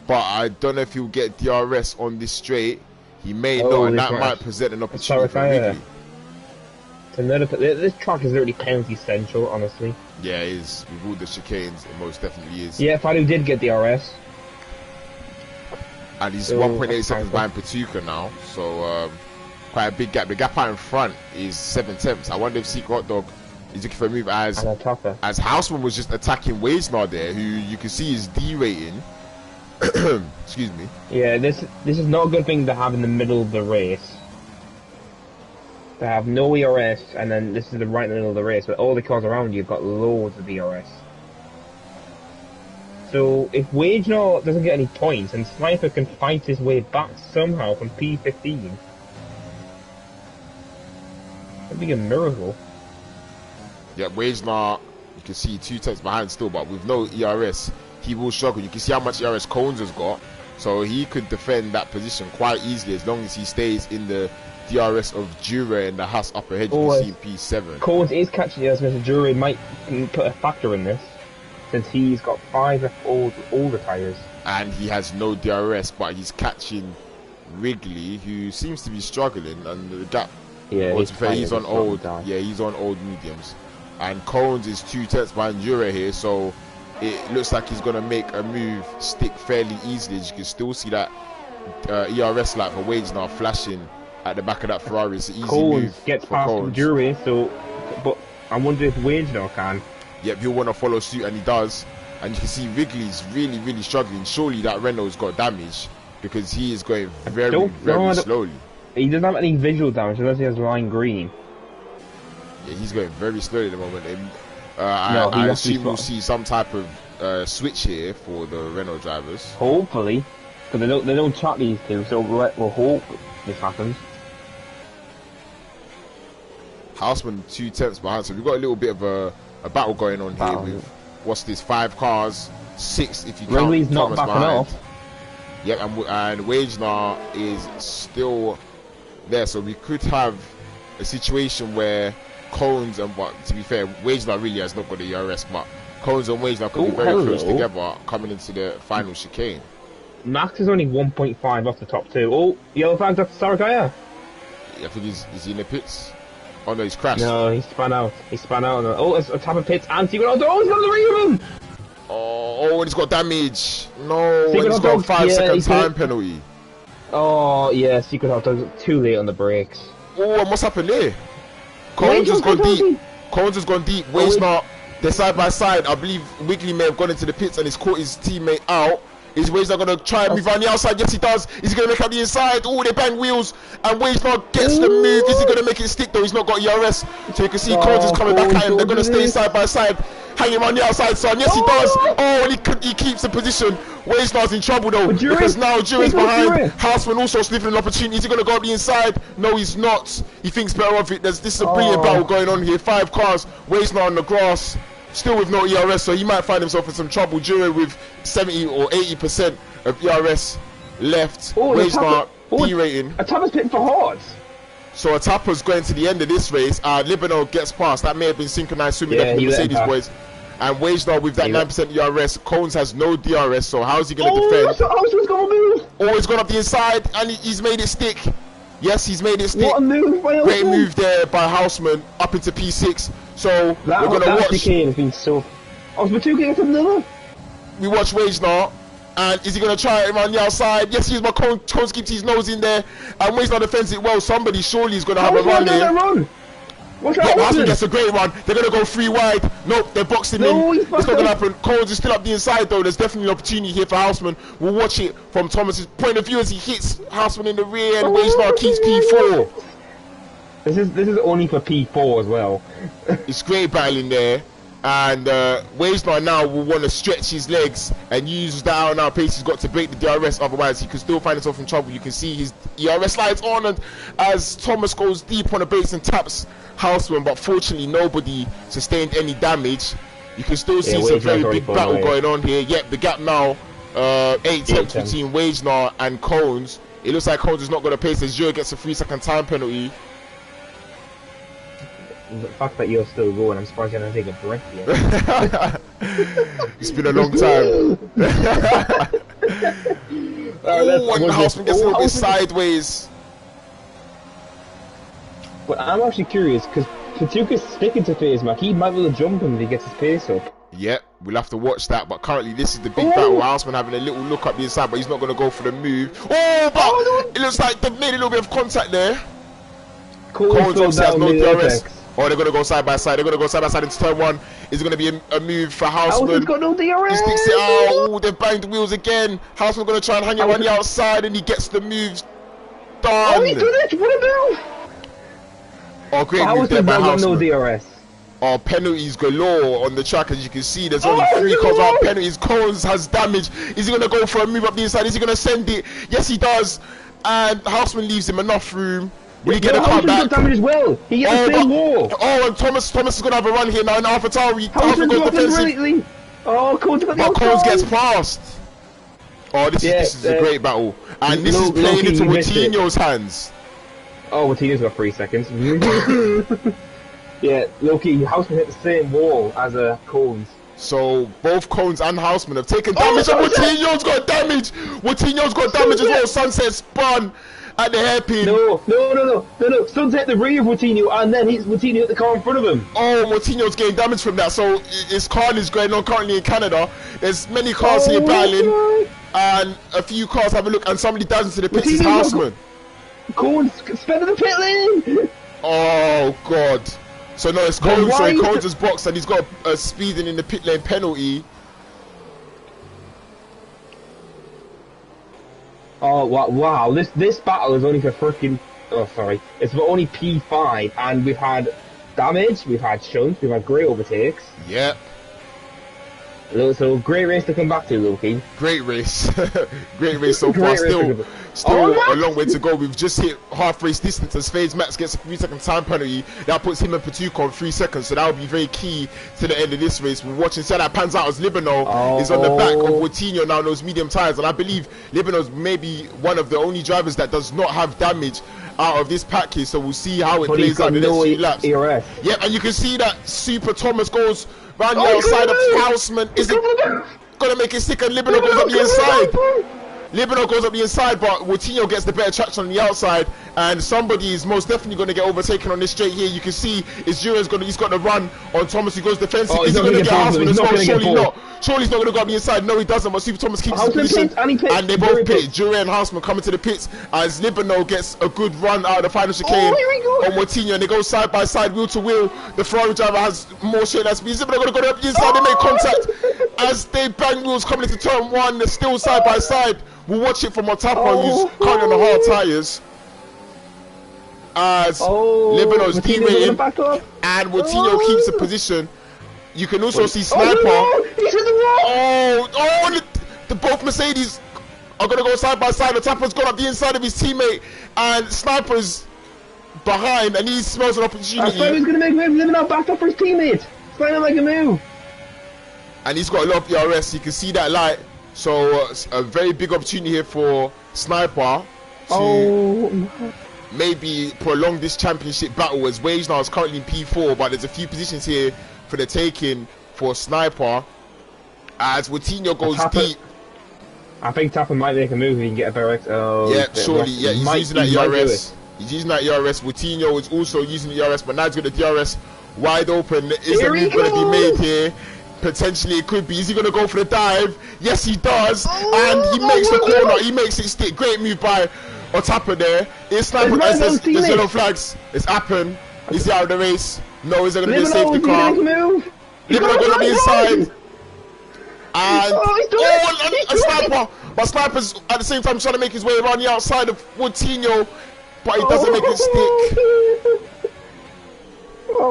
but I don't know if he'll get DRS on this straight. He may not, and that might present an opportunity for Wrigley. This track is literally penalty central, honestly. Yeah, it is. With all the chicanes, it most definitely is. Yeah, Fadu did get DRS. And he's 1.8 seconds behind Patuka now, so quite a big gap. The gap out in front is 7/10. I wonder if JJDog is looking for a move as Houseman was just attacking Wazenar there, who you can see is D-rating. Excuse me. Yeah, this is not a good thing to have in the middle of the race. To have no ERS, and then this is the right in the middle of the race, but all the cars around you've got loads of ERS. So if Wagenar doesn't get any points, and Sniper can fight his way back somehow from P15, that'd be a miracle. Yeah, Wagenar, you can see 2 tenths behind still, but with no ERS, he will struggle. You can see how much ERS Cones has got, so he could defend that position quite easily as long as he stays in the DRS of Jure and the Haas up ahead. You can see P7. Cones is catching ERS, Mr. Jure might put a factor in this, since he's got 5 older tyres. And he has no DRS, but he's catching Wrigley, who seems to be struggling, and the gap. Yeah, he's on old. Yeah, he's on old mediums, and Cones is 2 tenths behind Jure here, so it looks like he's gonna make a move stick fairly easily. As you can still see that ERS light for Wagenar flashing at the back of that Ferrari. It's an easy move gets for past Cones. Jure, so but I wonder if Wagenar can. Yep, he'll want to follow suit, and he does. And you can see Wrigley's really struggling. Surely that Renault's got damage because he is going very slowly. He doesn't have any visual damage unless he has line green. Yeah, he's going very slowly at the moment. And, I assume we'll see some type of switch here for the Renault drivers. Hopefully, because they don't track these two, so we'll hope this happens. Houseman 2 tenths behind, so we've got a little bit of a battle going on here with what's this, 5 cars, 6 if you count Wrigley's not Thomas backing behind. off. Yep, and Wagenar is still there, so we could have a situation where Cones and to be fair, Wagenar really has not got the ERS, but Cones and Wagenar could be very close together coming into the final chicane. Max is only 1.5 off the top 2. Oh, yellow flag, that's Saragaya. I think is he in the pits? Oh no, he's crashed. No, he spun out. Oh, it's a top of pits. And Secret oh, he's got the ring of him! Oh, he's got damage. No, Secret he's got a 5-second time penalty. Oh, yeah, Secret Hot Dog's too late on the brakes. Oh, what's happened there? Cones has gone deep. Cones has gone deep. Wagenar, they're side by side. I believe Wrigley may have gone into the pits and he's caught his teammate out. Is Wagenar going to try and move around the outside? Yes, he does. Is he going to make out the inside? Oh, they bang wheels. And Wagenar gets the move. Is he going to make it stick, though? He's not got ERS. So you can see Cones is coming back at him. They're going to stay side by side. Hang him on the outside, son. Yes, he does. Oh, and he keeps the position. Wagenar's in trouble, though. Because now Jure's behind. Houseman also sniffing an opportunity. Is he going to go up the inside? No, he's not. He thinks better of it. This is a brilliant battle going on here. 5 cars. Wagenar on the grass. Still with no ERS, so he might find himself in some trouble. Jure with 70 or 80% of ERS left. Wagenar D-rating. A Tapper's pitting for Hordes. So a Tapper's going to the end of this race. Libano gets past. That may have been synchronized swimming left with the Mercedes boys. And Wagenar with that 9% ERS. Cones has no DRS, so how's he going to defend? Houseman's going to move. Oh, he's gone up the inside, and he's made it stick. Yes, he's made it stick. What a move by Great move there by Houseman up into P6. So we're going to watch. Has been so. Oh, it's Matuka gets another. We watch Wagenar, and is he going to try it around the outside? Yes, he's my Cones keeps his nose in there, and Wagenar defends it well. Somebody surely is going to have a run there. Watch out, Houseman gets a great one. They're going to go 3 wide. Nope, they're boxing in. It's not going to happen. Cones is still up the inside, though. There's definitely an opportunity here for Houseman. We'll watch it from Thomas's point of view as he hits Houseman in the rear, and Wagenar keeps P4. This is only for P4 as well. It's great battling there. And Wagenar now will want to stretch his legs and use that out and out pace he's got to break the DRS, otherwise he could still find himself in trouble. You can see his ERS slides on, and as Thomas goes deep on the brakes and taps Houseman, but fortunately nobody sustained any damage. You can still see it's a very big battle going on here. Yep, the gap now 8 tenths between Wagenar and Cones. It looks like Cones is not going to pace as Zero gets a 3-second time penalty. The fact that you're still going, I'm surprised you haven't taken a breath yet. It's been a long time. One Houseman gets a little bit sideways. But I'm actually curious, because Patuka's sticking to phase Mac. He might be able to jump him if he gets his pace up. Yep, we'll have to watch that. But currently, this is the big battle. Houseman having a little look up the inside, but he's not going to go for the move. Oh, but it looks like they've made a little bit of contact there. Coles obviously has no DRS. Oh, they're going to go side by side. They're going to go side by side into turn 1. Is it going to be a move for Houseman? Houseman's got no DRS. He sticks it out. Oh, they've banged the wheels again. Houseman's going to try and hang it on the outside, and he gets the moves done. Oh, he did it. What a move. Oh, great move there by Houseman. No DRS. Oh, penalties galore on the track, as you can see. There's only 3 cars out penalties. Cones has damage. Is he going to go for a move up the inside? Is he going to send it? Yes, he does. And Houseman leaves him enough room. Will he get a car back? Damage as well. He gets the same wall. Oh, and Thomas is going to have a run here now in AlphaTauri. Houseman goes defensive. Oh, Cones got the but Cones gets past. Oh, this is a great battle. And this is playing into Coutinho's hands. Oh, Coutinho's got 3 seconds. Yeah, Lowkey, Houseman hit the same wall as Cones. So both Cones and Houseman have taken damage, and Coutinho's got damage. Coutinho's got damage as well. Sunset spun at the hairpin. No. Sunset the rear of Coutinho, and then Coutinho hit the car in front of him. Oh, Coutinho's getting damage from that. So it's carnage going on currently in Canada. There's many cars here battling, and a few cars have a look, and somebody dives into the pits. It's Houseman. Cones spending the pit lane. Oh God. So no, it's Cones. So Cones is boxed, and he's got a speeding in the pit lane penalty. Oh wow! This battle is only for freaking. Oh sorry, it's for only P5, and we've had damage, we've had shunts, we've had great overtakes. Yep. So great race to come back to, Lowkey. Great race, great race so far. Still a long way to go. We've just hit half race distance as FaZe Max gets a 3-second time penalty. That puts him and Patuka on 3 seconds, so that will be very key to the end of this race. We're watching see how that pans out as Libano is on the back of Coutinho now, those medium tires, and I believe Libano's maybe one of the only drivers that does not have damage out of this package, so we'll see how it plays out in the next few laps. Yep, and you can see that Super Thomas goes round the outside of Houseman. Is it gonna make it stick, and Libano goes up the inside? Libano goes up the inside, but Coutinho gets the better traction on the outside, and somebody is most definitely going to get overtaken on this straight here. You can see he's got the run on Thomas, who goes defensive. Is he going to get Houseman as well? Surely not. Surely he's not going to go up the inside. No, he doesn't, but Super Thomas keeps his position, and they both pit. Jure and Houseman coming to the pits as Libano gets a good run out of the final chicane on Coutinho, and they go side by side, wheel to wheel. The Ferrari driver has more straight line speed. Libano going to go up the inside. They make contact as they bang wheels coming into turn 1. They're still side by side. We'll watch it from Otapa, who's currently on the hard tyres. As Libano's derating, and Coutinho keeps the position. You can also see Sniper. Both Mercedes are going to go side by side. Otapa's gone up the inside of his teammate, and Sniper's behind, and he smells an opportunity. Sniper's going to make a move. Libano backed up for his teammate. Sniper make a move. And he's got a lot of ERS. You can see that light. So a very big opportunity here for Sniper to maybe prolong this championship battle, as Wagenar is currently in P4, but there's a few positions here for the taking for Sniper as Coutinho goes deep. I think Tapper might make a move if he can get a better surely. Yeah, he's using that ERS. He's using that ERS. Coutinho is also using the ERS, but now he's got the DRS wide open. Is a move going to be made here? Potentially it could be. Is he going to go for the dive? Yes, he does. And he makes the corner. He makes it stick. Great move by Otapa there. It's Sniper. There's yellow flags. It's happened. Is he out of the race? No, is there going to be a safety car? Libano going to be inside. And Sniper. But Sniper's at the same time trying to make his way around the outside of Coutinho, but he doesn't make it stick.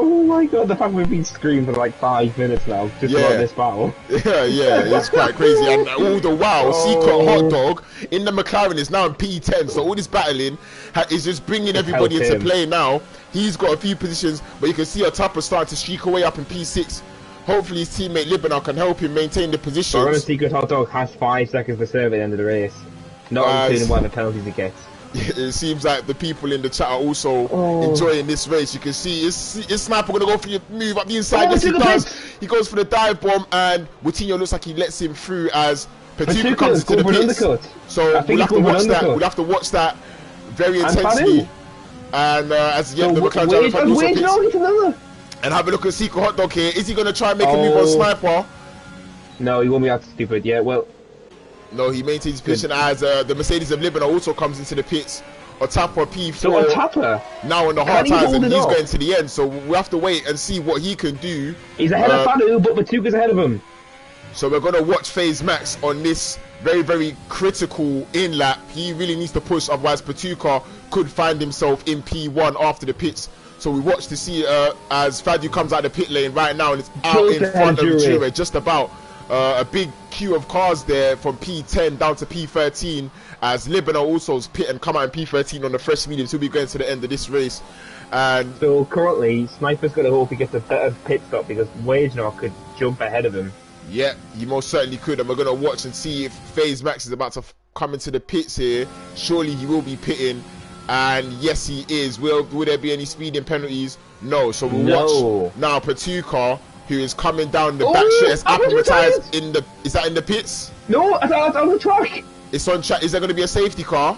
Oh my god, the fact we've been screaming for like 5 minutes now just about this battle. Yeah, it's quite crazy. And all the while, Secret Hot Dog in the McLaren is now in P10, so all this battling is just bringing everybody into play now. He's got a few positions, but you can see Otapa starting to streak away up in P6. Hopefully his teammate Libanor can help him maintain the position. Remember, Secret Hot Dog has 5 seconds to serve at the end of the race, not including whatever penalties he gets. It seems like the people in the chat are also enjoying this race. You can see is Sniper going to go for your move up the inside? Yes, he does. He goes for the dive bomb, and Coutinho looks like he lets him through as Petrucci comes into the pits. So we'll have to watch that. We'll have to watch that very intensely. And as the end of the McLaren and have a look at Secret Hot Dog here. Is he going to try and make a move on Sniper? No, he won't be that stupid. Yeah, well. No, he maintains his position as the Mercedes of Libanor also comes into the pits. Otapa P4 so Otapa now on the hard tires, and he's going to the end. So we'll have to wait and see what he can do. He's ahead of Fadu, but Matuka's ahead of him. So we're going to watch FaZe Max on this very, very critical in lap. He really needs to push, otherwise Patuka could find himself in P1 after the pits. So we watch to see as Fadu comes out of the pit lane right now, and it's out in front of Jure, just about. A big queue of cars there from P10 down to P13 as Libanor also pit and come out in P13 on the fresh mediums. He'll be going to the end of this race. And so currently, Sniper's got to hope he gets a better pit stop because Wagenor could jump ahead of him. Yeah, he most certainly could. And we're going to watch and see if FaZe Max is about to come into the pits here. Surely he will be pitting. And yes, he is. Will there be any speeding penalties? No. So we'll watch now Patuka, who is coming down the back straight as acclimatized in the... Is that in the pits? No, I thought it's on the track. It's on track. Is there going to be a safety car?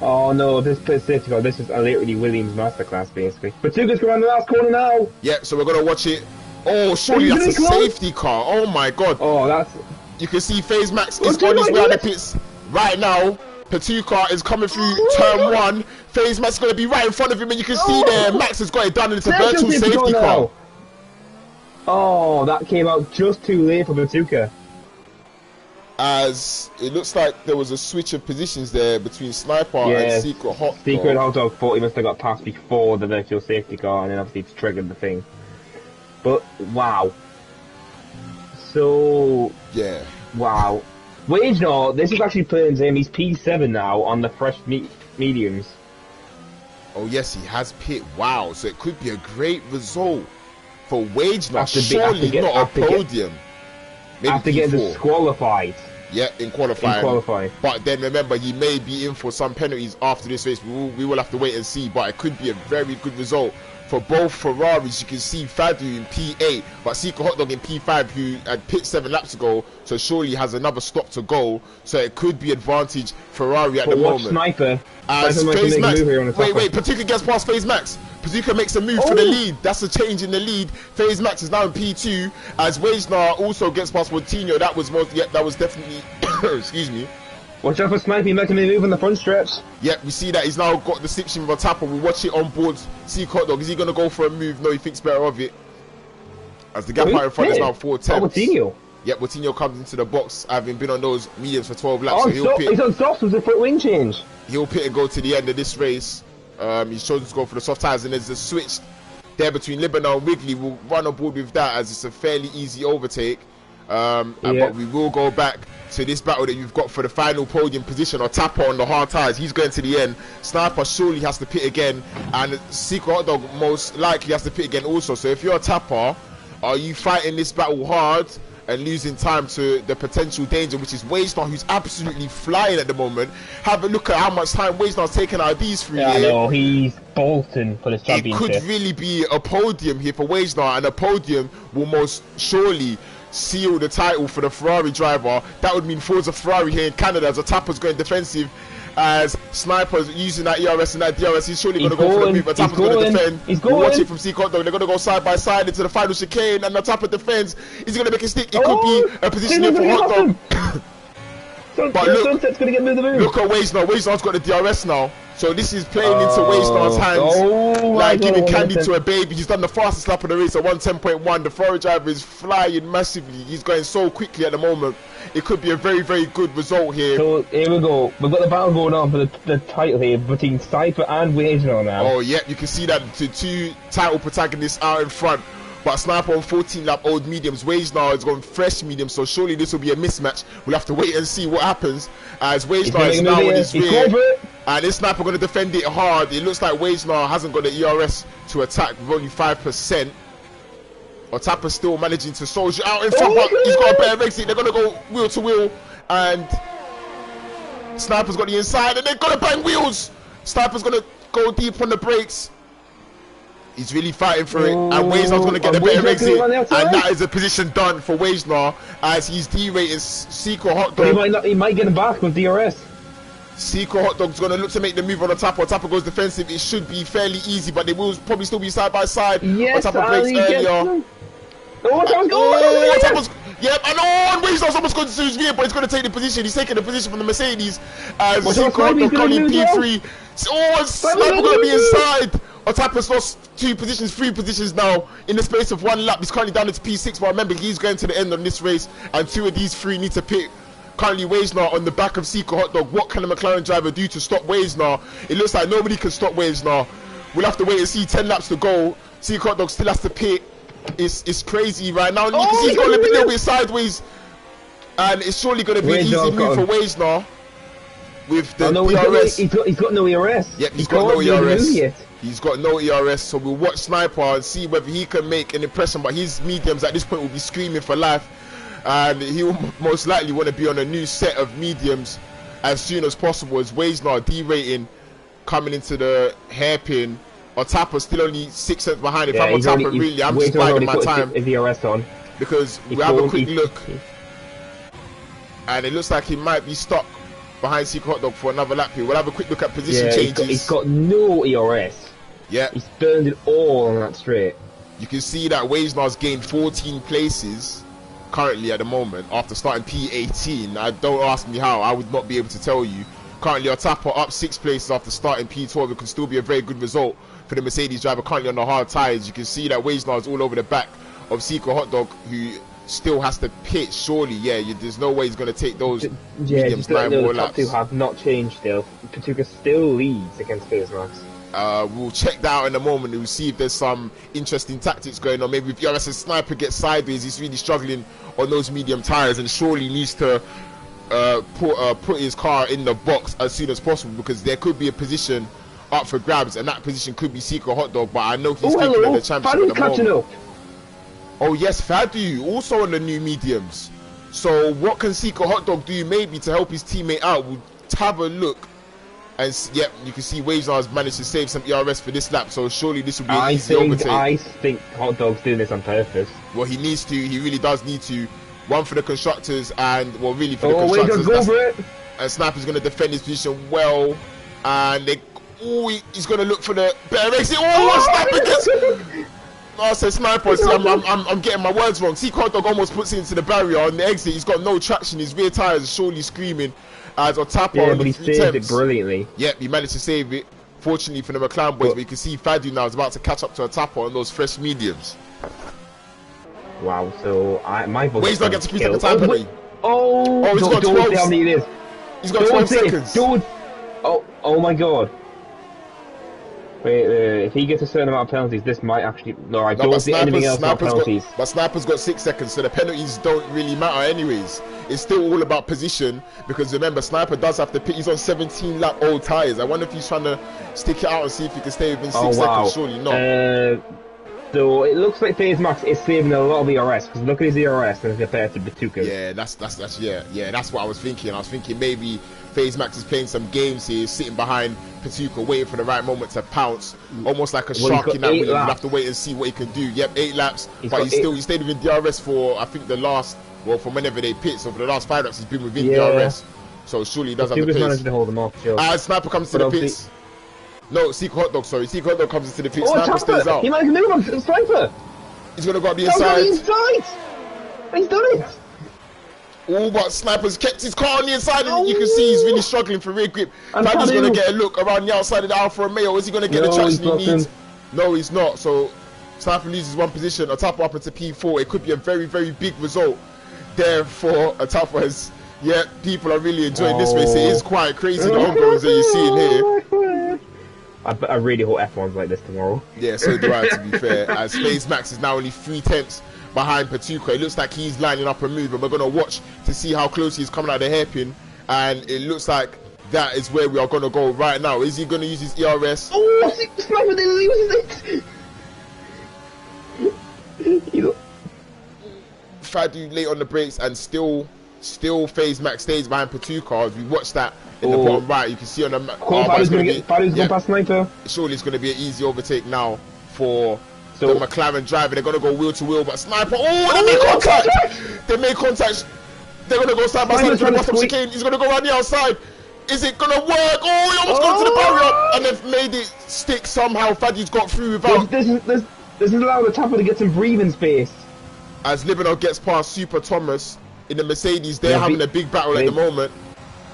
Oh no, this safety car. This is literally Williams masterclass, basically. Patuka's going around the last corner now. Yeah, so we're going to watch it. Oh, surely that's a safety car. Oh my god. Oh, that's... You can see FaZe Max is on his way out of the pits right now. Patuka is coming through turn 1. FaZe Max is going to be right in front of him, and you can see there, Max has got it done, and it's a virtual safety car. Oh, that came out just too late for Patuka. As it looks like there was a switch of positions there between Sniper and Secret Hot Dog. Secret Hot Dog thought he must have got past before the virtual safety car, and then obviously it's triggered the thing. But, wow. So... yeah. Wow. Wagenor, this is actually playing his aim. He's P7 now on the fresh mediums. Oh yes, he has pit. Wow, so it could be a great result for Wagenor. Surely not a podium. Maybe after getting disqualified. Yeah, in qualifying. But then remember, he may be in for some penalties after this race. We will have to wait and see. But it could be a very good result for both Ferraris. You can see Fadu in P8, but Secret Hot Dog in P5, who had pit 7 laps ago, so surely has another stop to go. So it could be advantage Ferrari at the moment. Sniper. As FaZe Max. Wait, Patuka gets past FaZe Max. Patuka makes a move for the lead. That's a change in the lead. FaZe Max is now in P2 as Wagenor also gets past Coutinho. That was that was definitely excuse me. Watch out for Sniper, making a move on the front stretch. Yeah, we see that he's now got the slipstream of Otapa. We watch it on board. See Hot Dog. Is he going to go for a move? No, he thinks better of it. As the gap out in front is now 4 tenths. Coutinho. Yeah, Coutinho comes into the box, having been on those mediums for 12 laps. So he'll pit. He's on softs with a front wing change. He'll pit and go to the end of this race. He's chosen to go for the soft tires, and there's a switch there between Libanor and Wiggly. We'll run on board with that as it's a fairly easy overtake. But we will go back to this battle that you've got for the final podium position. Otapa on the hard tires, he's going to the end. Sniper surely has to pit again, and Secret Hot Dog most likely has to pit again also. So if you're Otapa, are you fighting this battle hard and losing time to the potential danger, which is Wagenor, who's absolutely flying at the moment? Have a look at how much time Wagenor's taken out of these 3 years. I know, he's bolting for the championship. It could really be a podium here for Wagenor, and a podium will most surely seal the title for the Ferrari driver. That would mean Forza Ferrari here in Canada, as Otapa's going defensive, as Sniper's using that ERS and that DRS. He's surely going to go for the move. Otapa's going to defend. We'll watch it from Secret. They're going to go side by side into the final chicane, and Otapa defends. He's going to make a stick. It could be a position here for Hot Dog. But look, Sunset's going to get moved. Look at Wagenor. Wagenor's got the DRS now. So this is playing into Waystar's hands, like giving candy to a baby. He's done the fastest lap of the race at 110.1. The Ferrari driver is flying massively. He's going so quickly at the moment. It could be a very, very good result here. So here we go. We've got the battle going on for the title here between Sniper and Wagenar now. Oh, yeah, you can see that the two title protagonists are in front. But Sniper on 14-lap-old mediums. Wagenar is going fresh mediums, so surely this will be a mismatch. We'll have to wait and see what happens. As Wagenar is now on his rear. And this Sniper going to defend it hard. It looks like Wagenar hasn't got the ERS to attack with only 5%. Otappa's still managing to soldier out in front, but he's got a better exit. They're going to go wheel to wheel. And Sniper's got the inside, and they're going to bang wheels. Sniper's going to go deep on the brakes. He's really fighting for it, and Wagenar's going to get a better exit, and that is a position done for Wagenar as he's derating Secret Hot Dog. He might get him back with DRS. Secret Hot Dog's going to look to make the move on Otappa. Otappa goes defensive. It should be fairly easy, but they will probably still be side by side. Yes, Otappa breaks earlier. Otappa's yep, and Wagenar's almost going to his rear, but he's going to take the position. He's taking the position from the Mercedes as Secret Hot Dog going in P3. Sniper going to be inside. Otappa's lost 3 positions now in the space of 1 lap. He's currently down into P6, but remember, he's going to the end of this race, and 2 of these 3 need to pit. Currently, Wagenar on the back of Secret Hot Dog. What can a McLaren driver do to stop Wagenar? It looks like nobody can stop Wagenar. We'll have to wait and see. 10 laps to go. Secret Hot Dog still has to pit. It's crazy right now. And you can see he's got a little bit sideways, and it's surely going to be an easy move for Wagenar with the DRS. He's got no ERS. Yep, he's got no ERS. He's got no ERS, so we'll watch Sniper and see whether he can make an impression. But his mediums at this point will be screaming for life, and he will most likely want to be on a new set of mediums as soon as possible. As Wagenar derating, coming into the hairpin. Otappa still only 6 cents behind. If I'm Otappa, really, I'm just biding my time because we have a quick look, and it looks like he might be stuck behind Secret Hot Dog for another lap here. We'll have a quick look at position changes. He's got no ERS. Yeah, he's burned it all on that straight. You can see that Wagenar's gained 14 places currently at the moment after starting P18. Don't ask me how. I would not be able to tell you. Currently, Otappa up 6 places after starting P12. It can still be a very good result for the Mercedes driver currently on the hard tyres. You can see that Wagenar is all over the back of Secret Hot Dog, who still has to pit. Surely, there's no way he's going to take those mediums 9 more laps. The top 2 have not changed still. Patuka still leads against FaZe Max. We'll check that out in a moment. We'll see if there's some interesting tactics going on. Maybe if ERS Sniper gets sideways, he's really struggling on those medium tyres and surely needs to put his car in the box as soon as possible, because there could be a position up for grabs, and that position could be Secret Hot Dog, but I know he's thinking of the championship at the moment. Oh yes, Fadu also on the new mediums. So what can Secret Hot Dog do maybe to help his teammate out? We'll have a look. And yep, you can see Wagenar's managed to save some ERS for this lap, so surely this will be an easy overtake. I think Hot Dog's doing this on purpose. Well, he needs to. He really does need to. One for the constructors, and well, really for the constructors. Go for it. And Sniper's going to defend his position well, and he's going to look for the better exit. Sniper gets. I said Sniper. See, I'm getting my words wrong. See, Hot Dog almost puts it into the barrier on the exit. He's got no traction. His rear tires are surely screaming. As Otappa but he saved it brilliantly. Yep, he managed to save it. Fortunately for the McLaren boys, but you can see Fadu now is about to catch up to Otappa on those fresh mediums. Wow, so my vote. Wagenar gets a piece of the time penalty. He's got 12. He's got 12 seconds. Oh my god. Wait, if he gets a certain amount of penalties, this might actually. No, I don't see anything else about penalties. But Sniper's got 6 seconds, so the penalties don't really matter anyways. It's still all about position, because remember, Sniper does have to pit. He's on 17-lap-old tyres. I wonder if he's trying to stick it out and see if he can stay within 6 seconds. Surely not. So it looks like FaZe Max is saving a lot of ERS, because look at his ERS and compared to Batuka. Yeah, that's what I was thinking. I was thinking maybe FaZe Max is playing some games here, sitting behind Patuka, waiting for the right moment to pounce, almost like a shark in that wheel. We'll have to wait and see what he can do. Yep, 8 laps, but he stayed within DRS for, I think, the last, well, from whenever they pit. So for the last 5 laps, he's been within DRS. So surely he does have the pace. Managed to hold him off. Sniper comes to the pits. No, Secret Hot Dog, sorry. Secret Hot Dog comes into the pit. Sniper stays out. He managed to move on Sniper. He's going to go up the inside. He's done it. Oh, but Sniper's kept his car on the inside, and you can see he's really struggling for rear grip. Fabio's going to get a look around the outside of the Alfa Romeo. Is he going to get the traction he needs? No, he's not. So Sniper loses one position. Otapa up into P4. It could be a very, very big result there for Otapa. As yeah, people are really enjoying this race. It is quite crazy, the ongoings that you're seeing here. I really hope F1's like this tomorrow. Yeah, so do I, to be fair. As FaZe Max is now only 3/10 behind Patuca. It looks like he's lining up a move, and we're going to watch to see how close he's coming out of the hairpin. And it looks like that is where we are going to go right now. Is he going to use his ERS? Oh, Sniper didn't use it! Fadu late on the brakes, and still FaZe Max stays behind Patuca. As we watch that in the bottom right, you can see on the map. Fadu's going past Sniper. Surely it's going to be an easy overtake now for the McLaren driver. They're going to go wheel to wheel, but Sniper, they make contact! They make contact. They're going to go side by side to the bottom chicane. He's going to go around the outside. Is it going to work? Oh, he almost got to the barrier, and they've made it stick somehow. Fadu's got through without. This is allowing the Tapper to get some breathing space. As Libanov gets past Super Thomas in the Mercedes, they're having a big battle at the moment.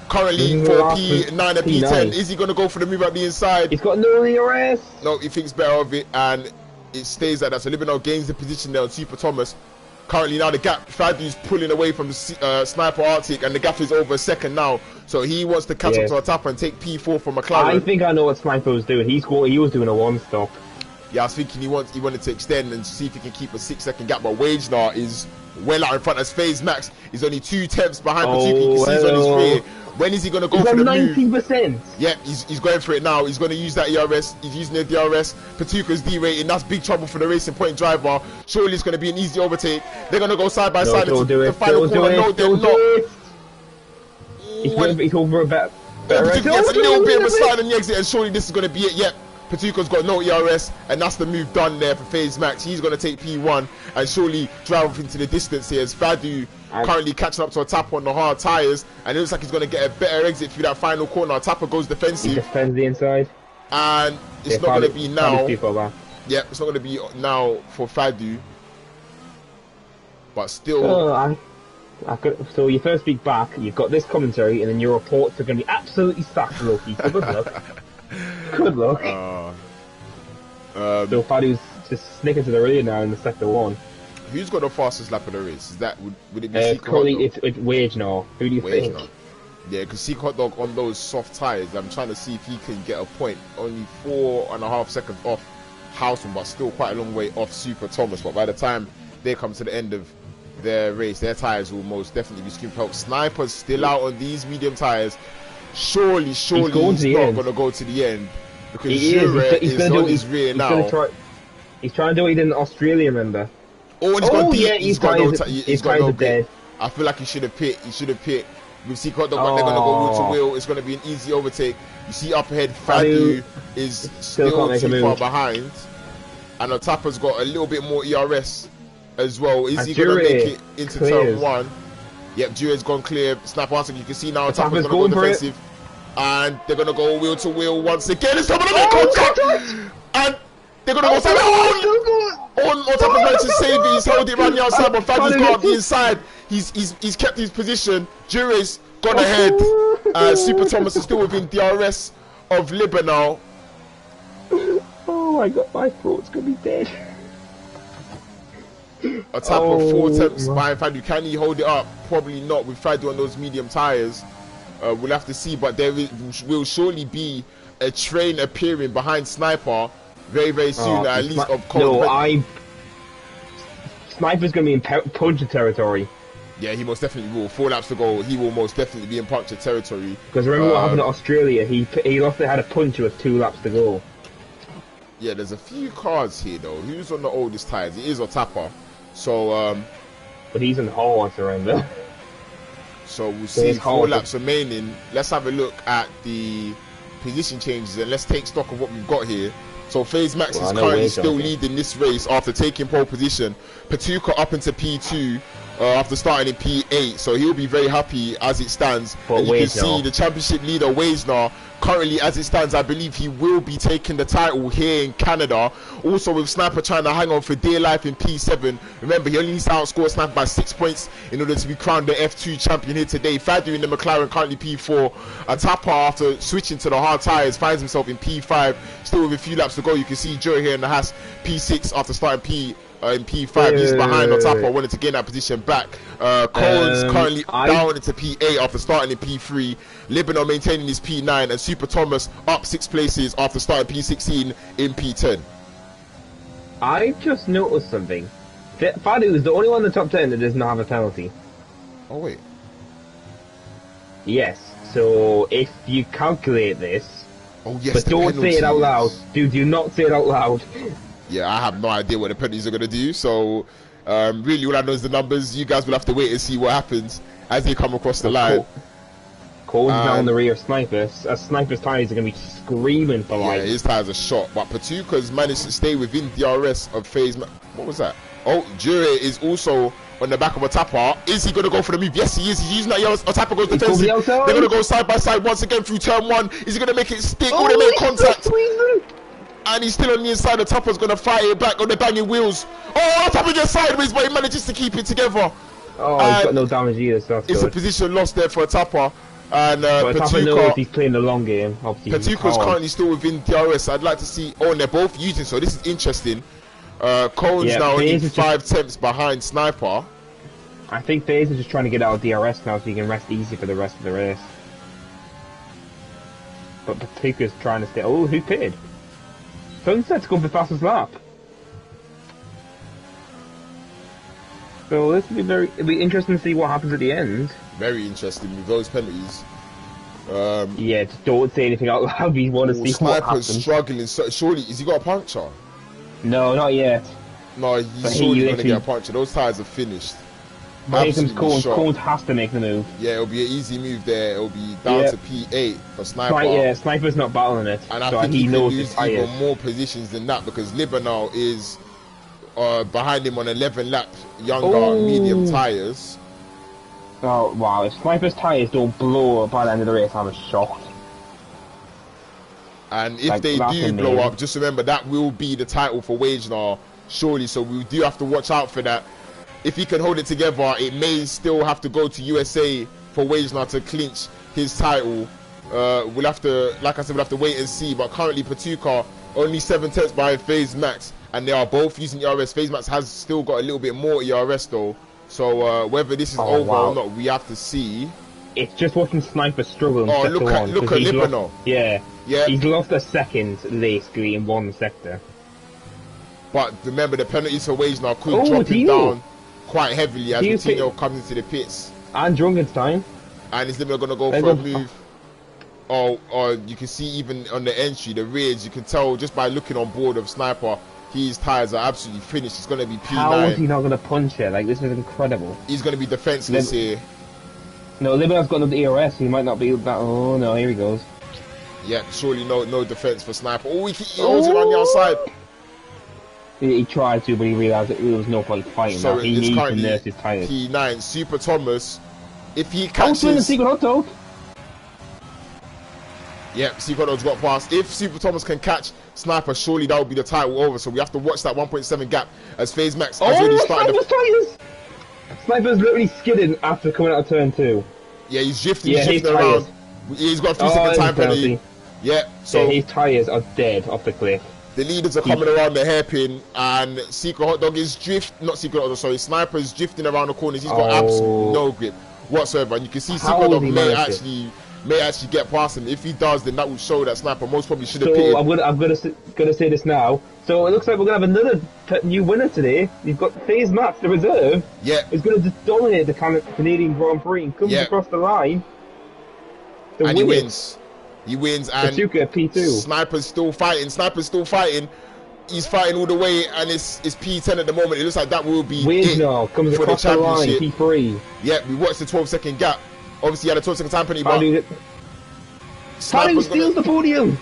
Currently for P9 and P10. Is he going to go for the move up the inside? He's got no ERS. No, he thinks better of it, and it stays like that. So Libanov gains the position there on Super Thomas. Currently now the gap, Fadu's pulling away from Sniper Arctic, and the gap is over a second now. So he wants to catch up to Otapa and take P4 from McLaren. I think I know what Sniper was doing. He was doing a one-stop. Yeah, I was thinking he wanted to extend and see if he can keep a 6-second gap, but Wagenar is well out in front as FaZe Max is only 2/10 behind Patuca. You can see he's on his rear. When is he going to go for the move? 90%. Yeah, he's going for it now. He's going to use that ERS. He's using the DRS. Patuca's D-rating. That's big trouble for the Racing Point driver. Surely it's going to be an easy overtake. They're going to go side by side into the final corner. No, they're not. He's over a better. Patuca gets a little bit of a slide on the exit, and surely this is going to be it. Yep. Patuca's got no ERS, and that's the move done there for FaZe Max. He's going to take P1 and surely drive off into the distance here as Fadu currently catching up to Otapa on the hard tyres, and it looks like he's going to get a better exit through that final corner. Otapa goes defensive. He defends the inside. And it's not going to be now. Yeah, it's not going to be now for Fadu. But still... So your first week back, you've got this commentary, and then your reports are going to be absolutely stacked, Lowkey. So good luck. Good luck. So Fadu's just sneaking to the rear now in the sector one. Who's got the fastest lap of the race? Is that would it be currently it's Wagenar. Who do you think? Yeah, because Hot Dog on those soft tyres, I'm trying to see if he can get a point. Only 4.5 seconds off Houseman, but still quite a long way off Super Thomas. But by the time they come to the end of their race, their tyres will most definitely be screamed help. Sniper's still out on these medium tyres. Surely he's not going to go to the end, because Jure is on his rear now. He's trying to do what he did in Australia, remember? Oh, and he's got deep. He's got no pit. I feel like he should have pit. With Secret Dog, they're going to go wheel to wheel. It's going to be an easy overtake. You see up ahead, Fadu is still too far behind, and Otapa's got a little bit more ERS as well. Is he going to make it into turn one? Yep, Jure's gone clear. Snap answer. You can see now Otapa's going to go defensive. And they're going to go wheel to wheel once again. It's coming to contact! And they're going to go side. Otapa's managed to save it. He's held it around the outside, but Fadu's got up the inside. He's kept his position. Jure's gone ahead. Super Thomas is still within DRS of Libanal. Oh my god, my throat's going to be dead. Otapa 4 attempts behind Fadu. Can he hold it up? Probably not with Fadu on those medium tyres. We'll have to see, but there will surely be a train appearing behind Sniper very, very soon, at least of cold. Sniper's going to be in puncture territory. Yeah, he most definitely will. 4 laps to go, he will most definitely be in puncture territory. Because remember what happened at Australia? He also had a puncher with 2 laps to go. Yeah, there's a few cars here though. Who's on the oldest tyres? It is Otapa. So, but he's in the hard surrender. So we'll see 4 laps remaining. Let's have a look at the position changes and let's take stock of what we've got here. So FaZe Max is currently still leading this race after taking pole position. Patuca up into P2 after starting in P8. So he'll be very happy as it stands. And you can see the championship leader Wagenar currently, as it stands, I believe he will be taking the title here in Canada. Also, with Sniper trying to hang on for dear life in P7. Remember, he only needs to outscore Sniper by 6 points in order to be crowned the F2 champion here today. Fadu in the McLaren, currently P4. Atapa, after switching to the hard tyres, finds himself in P5. Still with a few laps to go. You can see Joe here in the Haas P6 after starting in P5. He's behind Atapa, wanted to gain that position back. Cohen's currently down into P8 after starting in P3. Libano maintaining his P9, and Super Thomas up 6 places after starting P16 in P10. I just noticed something. Fadu is the only one in the top 10 that does not have a penalty. Oh wait. Yes. So if you calculate this, oh yes, but don't say it out loud. Do not say it out loud. Yeah, I have no idea what the penalties are going to do. So, really, all I know is the numbers. You guys will have to wait and see what happens as they come across the line. Cole's now in the rear of Sniper. Sniper's tyres are going to be screaming for life. Yeah, his tyres are shot. But Patuka's managed to stay within DRS of phase. What was that? Oh, Jure is also on the back of Atapa. Is he going to go for the move? Yes, he is. He's using that yellow. Atapa goes defensive. They're going to go side by side once again through turn 1. Is he going to make it stick? Oh, they make contact. And he's still on the inside. Atapa's going to fight it back on the banging wheels. Oh, Atapa gets sideways, but he manages to keep it together. Oh, he's got no damage either, so that's it's good. A position lost there for Atapa. And Atapa knows he's playing the long game. Patuka's currently still within DRS. I'd like to see... Oh, and they're both using, so this is interesting. Cohen's now only 5 tenths behind Sniper. I think FaZe is just trying to get out of DRS now so he can rest easy for the rest of the race. But Patuka's trying to stay... Oh, who pitted? Sunset's going for the fastest lap. So this will be it'll be interesting to see what happens at the end. Very interesting with those penalties. Yeah, just don't say anything out loud. We want to see what happens. Sniper's struggling. So, surely, has he got a puncture? No, not yet. No, he's surely going to get a puncture. Those tyres are finished. But here comes Cones. Cones has to make the move. Yeah, it'll be an easy move there. It'll be down to P8 for Sniper. Yeah, Sniper's not battling it. And I think he knows lose even more positions than that because Libano is behind him on 11 laps, younger medium tyres. Oh, wow. If Sniper's tyres don't blow up by the end of the race, I'm shocked. And if they do blow up, just remember that will be the title for Wagner, surely. So we do have to watch out for that. If he can hold it together, it may still have to go to USA for Wagner to clinch his title. We'll have to, like I said, we'll have to wait and see. But currently, Patuka only 7 tenths behind FaZe Max, and they are both using ERS. FaZe Max has still got a little bit more ERS though. So whether this is over or not, we have to see. It's just watching Sniper struggle. Oh, look at Libano. Yeah, he's lost a second basically in one sector. But remember, the penalties for Wagner could drop him down quite heavily as Coutinho comes into the pits. And Drunkenstein. And he's never going to go for a move. Or you can see even on the entry, the rears, you can tell just by looking on board of Sniper, his tyres are absolutely finished. It's going to be P9. How is he not going to punch it? Like, this is incredible. He's going to be defenseless here. No, Libano's got no ERS, he might not be that. Oh no, here he goes. Yeah, surely no defence for Sniper. Oh, he holds it on the outside. He tried to, but he realised that there was no point fighting. So he needs to nurse his tyres. P9, Super Thomas, if he catches... Oh, Secret Hot Dog! Yeah, Secret Hot Dog's got past. If Super Thomas can catch Sniper, surely that will be the title over. So we have to watch that 1.7 gap as FaZe Max has already started... Sniper's literally skidding after coming out of turn 2. Yeah, he's drifting around. He's got a 3-second time penalty. Yeah, so... Yeah, his tyres are dead off the cliff. The leaders are coming around the hairpin, and Secret Hot Dog is Sniper's drifting around the corners. He's got absolutely no grip whatsoever, and you can see Secret Hot Dog may actually get past him. If he does, then that will show that Sniper most probably should have pitted. I'm gonna say this now. So it looks like we're gonna have another new winner today. You've got FaZe Max, the reserve. Yeah, is gonna just dominate the Canadian Grand Prix and comes across the line. And he wins. He wins, and Patuka, P2. Sniper's still fighting. He's fighting all the way, and it's P10 at the moment. It looks like that will be Wagner comes for the across the line, championship. P3. Yeah, we watched the 12-second gap. Obviously, he had a 12-second time penalty, but Sniper steals the podium.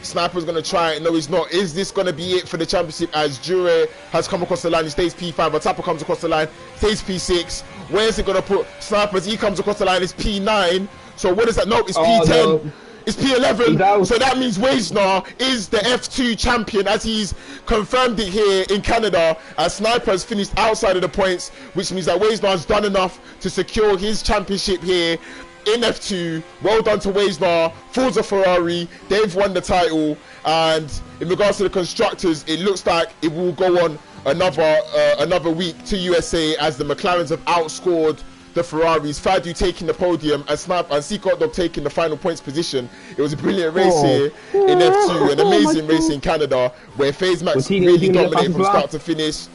Sniper's going to try it. No, he's not. Is this going to be it for the championship as Jure has come across the line? He stays P5. Atapa comes across the line, stays P6. Where's it going to put Sniper as he comes across the line? It's P9. So what is that? No, it's P10. No. It's He's P11, out. so that means Wejnar is the F2 champion, as he's confirmed it here in Canada, as Sniper has finished outside of the points, which means that Wejnar's done enough to secure his championship here in F2. Well done to Wejnar, Forza Ferrari, they've won the title. And in regards to the constructors, it looks like it will go on another week to USA, as the McLarens have outscored the Ferraris. Fadu taking the podium and JJDog taking the final points position. It was a brilliant race here in F2, an amazing race in Canada, where FaZe Max really dominated from start to finish.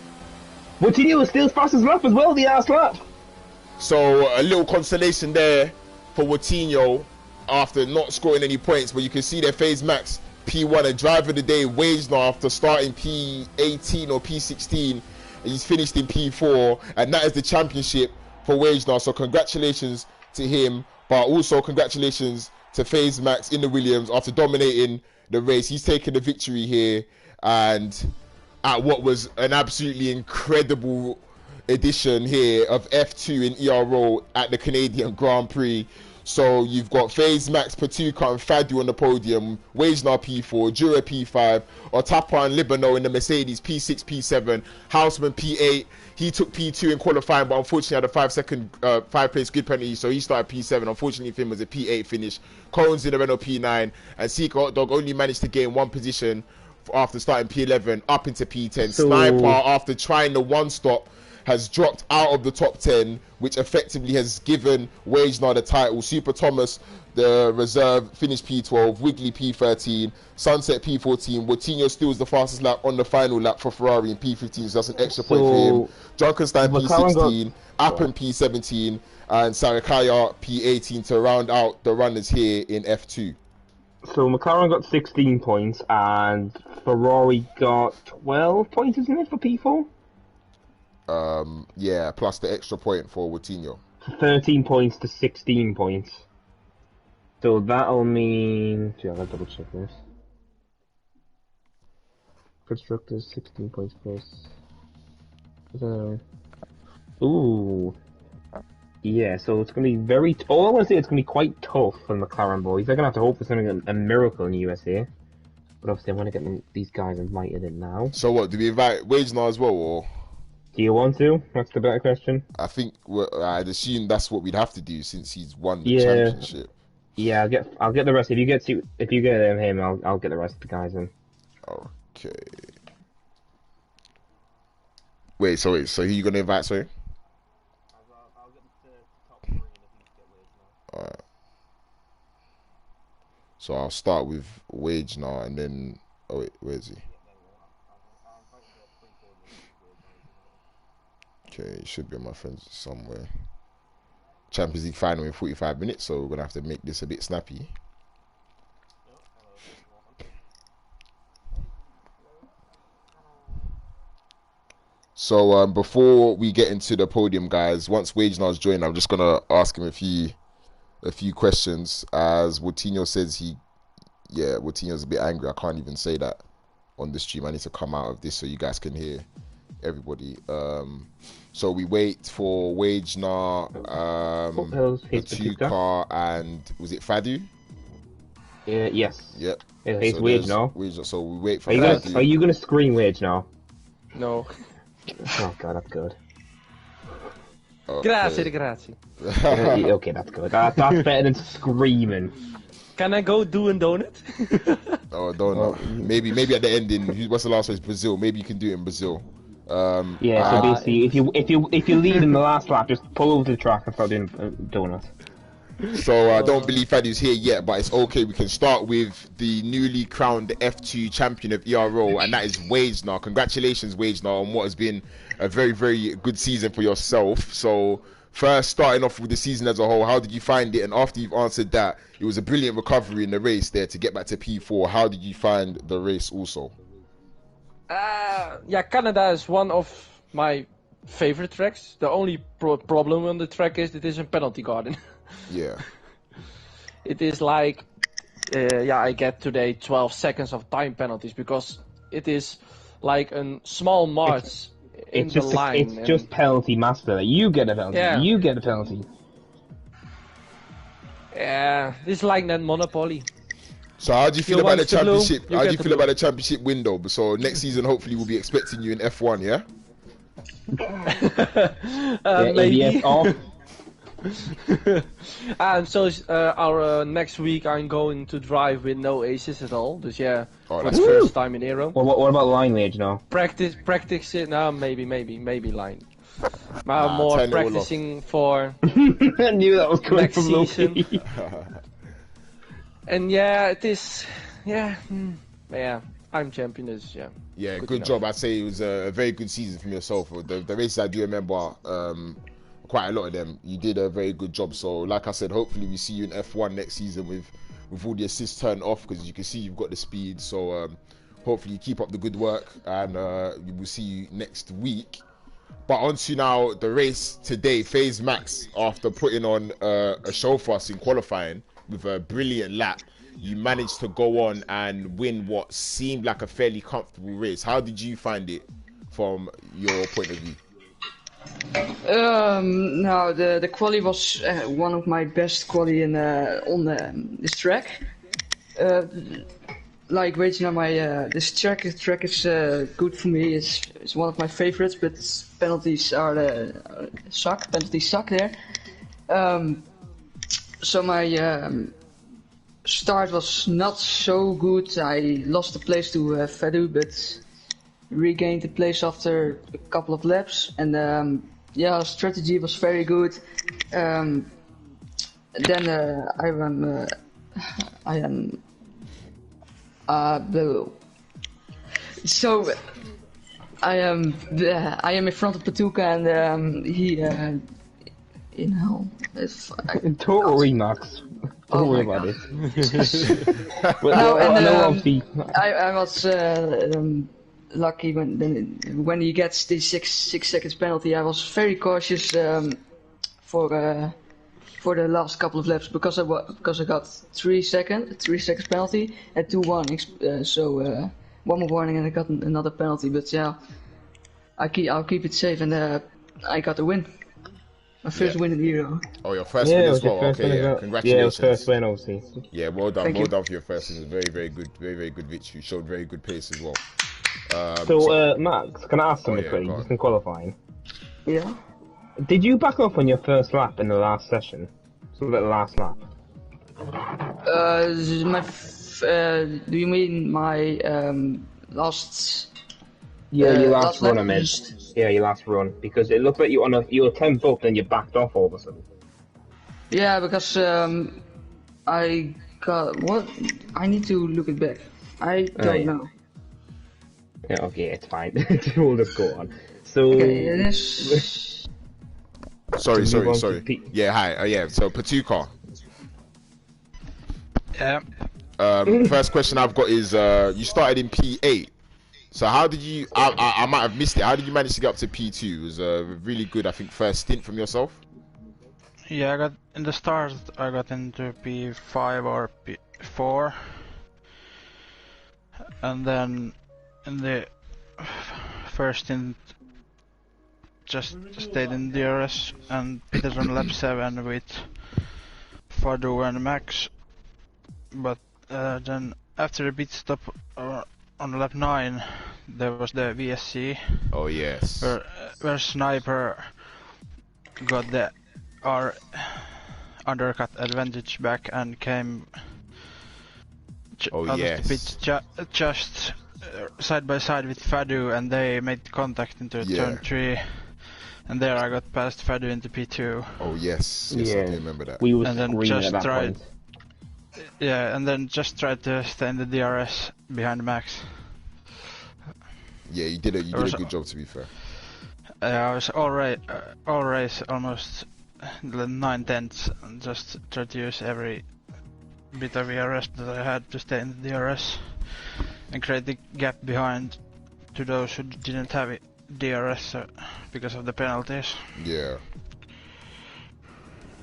Coutinho was still as fast as lap as well, the last lap. So a little consolation there for Coutinho after not scoring any points, but you can see that FaZe Max P1 and driver of the day Wejnar after starting P18 or P16, and he's finished in P4, and that is the championship for Wejnar. So congratulations to him, but also congratulations to FaZe Max in the Williams after dominating the race. He's taken the victory here, and at what was an absolutely incredible edition here of F2 in ERO at the Canadian Grand Prix. So you've got FaZe Max, Patuka and Fadu on the podium, Wejnar P4, Jura P5, Otapa and Libano in the Mercedes P6, P7, Houseman P8. He took P2 in qualifying, but unfortunately had a 5-place grid penalty, so he started P7. Unfortunately for him, was a P8 finish. Cones in the Renault P9, and JJDog only managed to gain one position after starting P11 up into P10. Sniper, after trying the one stop, has dropped out of the top 10, which effectively has given Wejnar the title. Super Thomas, the reserve, finished P12, Wiggly P13, Sunset P14. Coutinho still is the fastest lap on the final lap for Ferrari in P15, so that's an extra point for him. Drunkenstein P16, Appen P17, and Sarakaya P18 to round out the runners here in F2. So McLaren got 16 points, and Ferrari got 12 points, isn't it, for P4? Yeah, plus the extra point for Coutinho. 13 points to 16 points. So that'll mean... Yeah, I'll double check this. Constructors, 16 points plus... Ooh. Yeah, so it's going to be very... All I want to say, it's going to be quite tough for the McLaren boys. They're going to have to hope for something, a miracle in the USA. But obviously I want to get these guys invited in now. So what, do we invite Wejnar as well, or...? Do you want to? That's the better question. I think I'd assume that's what we'd have to do since he's won the championship. Yeah, I'll get the rest. If you get him, I'll get the rest of the guys in. Okay. Wait, so who are you gonna invite? Sorry. I'll get the top 3 if you get Wejnar. Alright. So I'll start with Wejnar and then. Oh wait, where is he? Okay, it should be on my friends somewhere. Champions League final in 45 minutes, so we're going to have to make this a bit snappy. So before we get into the podium, guys, once Wejnar's joined, I'm just going to ask him a few questions. As Coutinho says, Coutinho's a bit angry. I can't even say that on the stream. I need to come out of this so you guys can hear everybody. So we wait for Wejnar, Patuka, and was it Fadu? Yes. Yep. It's so Wejnar. So we wait for Fadu. Are you gonna scream Wejnar? No. Oh god, that's good. Okay. Grazie. Okay, that's good. That's better than screaming. Can I go do a donut? Oh, donut. Maybe at the ending. What's the last race? Brazil. Maybe you can do it in Brazil. So basically, if you lead in the last lap, just pull over to the track and start doing donuts. So I don't believe Fadu's here yet, but it's okay. We can start with the newly crowned F2 champion of ERO, and that is Wejnar. Congratulations, Wejnar, on what has been a very, very good season for yourself. So first, starting off with the season as a whole, how did you find it? And after you've answered that, it was a brilliant recovery in the race there to get back to P4. How did you find the race also? Canada is one of my favorite tracks. The only problem on the track is it is a penalty garden. Yeah. It is like, I get today 12 seconds of time penalties because it is like a small march in the line. It's just penalty master. You get a penalty. Yeah. You get a penalty. Yeah, it's like that Monopoly. So how do you feel about the championship? How do you feel about the championship window? So next season, hopefully, we'll be expecting you in F1, yeah? Maybe. ABS off. And so our next week I'm going to drive with no aces at all. Dus yeah, Oh, for that's the fair. first time in Aero. What about line rage now? Practice it now. Maybe line. Nah, More turn it all off. practicing for I knew that was coming next from season. Lowkey. And yeah, it is. Yeah, I'm champion. Is Yeah, good job. I'd say it was a very good season from yourself. The races I do remember, quite a lot of them, you did a very good job. So, like I said, hopefully we see you in F1 next season with all the assists turned off, because you can see you've got the speed. So, hopefully you keep up the good work, and we will see you next week. But on to now the race today. FaZe Max, after putting on a show for us in qualifying with a brilliant lap, you managed to go on and win what seemed like a fairly comfortable race. How did you find it from your point of view? No, the quali was one of my best quali on this track. Like waiting on my this track is good for me. It's one of my favorites, but penalties are suck. Penalties suck there. So my start was not so good. I lost the place to Fadu, but regained the place after a couple of laps. And yeah, strategy was very good. Then I am. So I am in front of Patuka, and he in hell. Total Remax. Don't worry about it. But no, obviously. I was lucky when he gets the 6 seconds penalty. I was very cautious for the last couple of laps because I got 3 seconds penalty and 2 warnings. So one more warning and I got another penalty. But yeah, I'll keep it safe, and I got the win. My first win in the Euro. Oh, your first win as well. Okay, yeah. Congratulations. Yeah, it was first win, obviously. Yeah, well done. Thank Well you. done for your first win. Very, very good. Very, very good victory. Showed very good pace as well. So, Max, can I ask something yeah, quickly, go on. just in qualifying? Yeah. Did you back up on your first lap in the last session? So the last lap? Do you mean my last? Yeah, your last run, lap? I meant. Yeah, your last run. Because it looked like you were 10th up, then you backed off all of a sudden. Yeah, because I got what? I need to look it back. I don't know. Yeah, okay, it's fine. We'll just go on. So... Okay, it is. Sorry. P- Yeah, hi. Yeah, so Patuka. Yeah. First question I've got is, you started in P8. So how did you? I might have missed it. How did you manage to get up to P2? It was a really good, I think, first stint from yourself. Yeah, I got in the start. I got into P5 or P4, and then in the first stint, just stayed in DRS and pitted on lap 7 with Fadu and Max. But then after the pit stop on lap 9, there was the VSC. Oh yes. Where Sniper got the our undercut advantage back and came out of the pit just side by side with Fadu, and they made contact into turn 3, and there I got past Fadu into P2. Oh yes, I do remember that. We were and then screaming just at that tried, point. yeah, and then just tried to stay in the DRS behind Max. Yeah, you did a good job, to be fair. I was all race almost 9/10, and just tried to use every bit of DRS that I had to stay in the DRS and create the gap behind to those who didn't have it DRS because of the penalties. Yeah.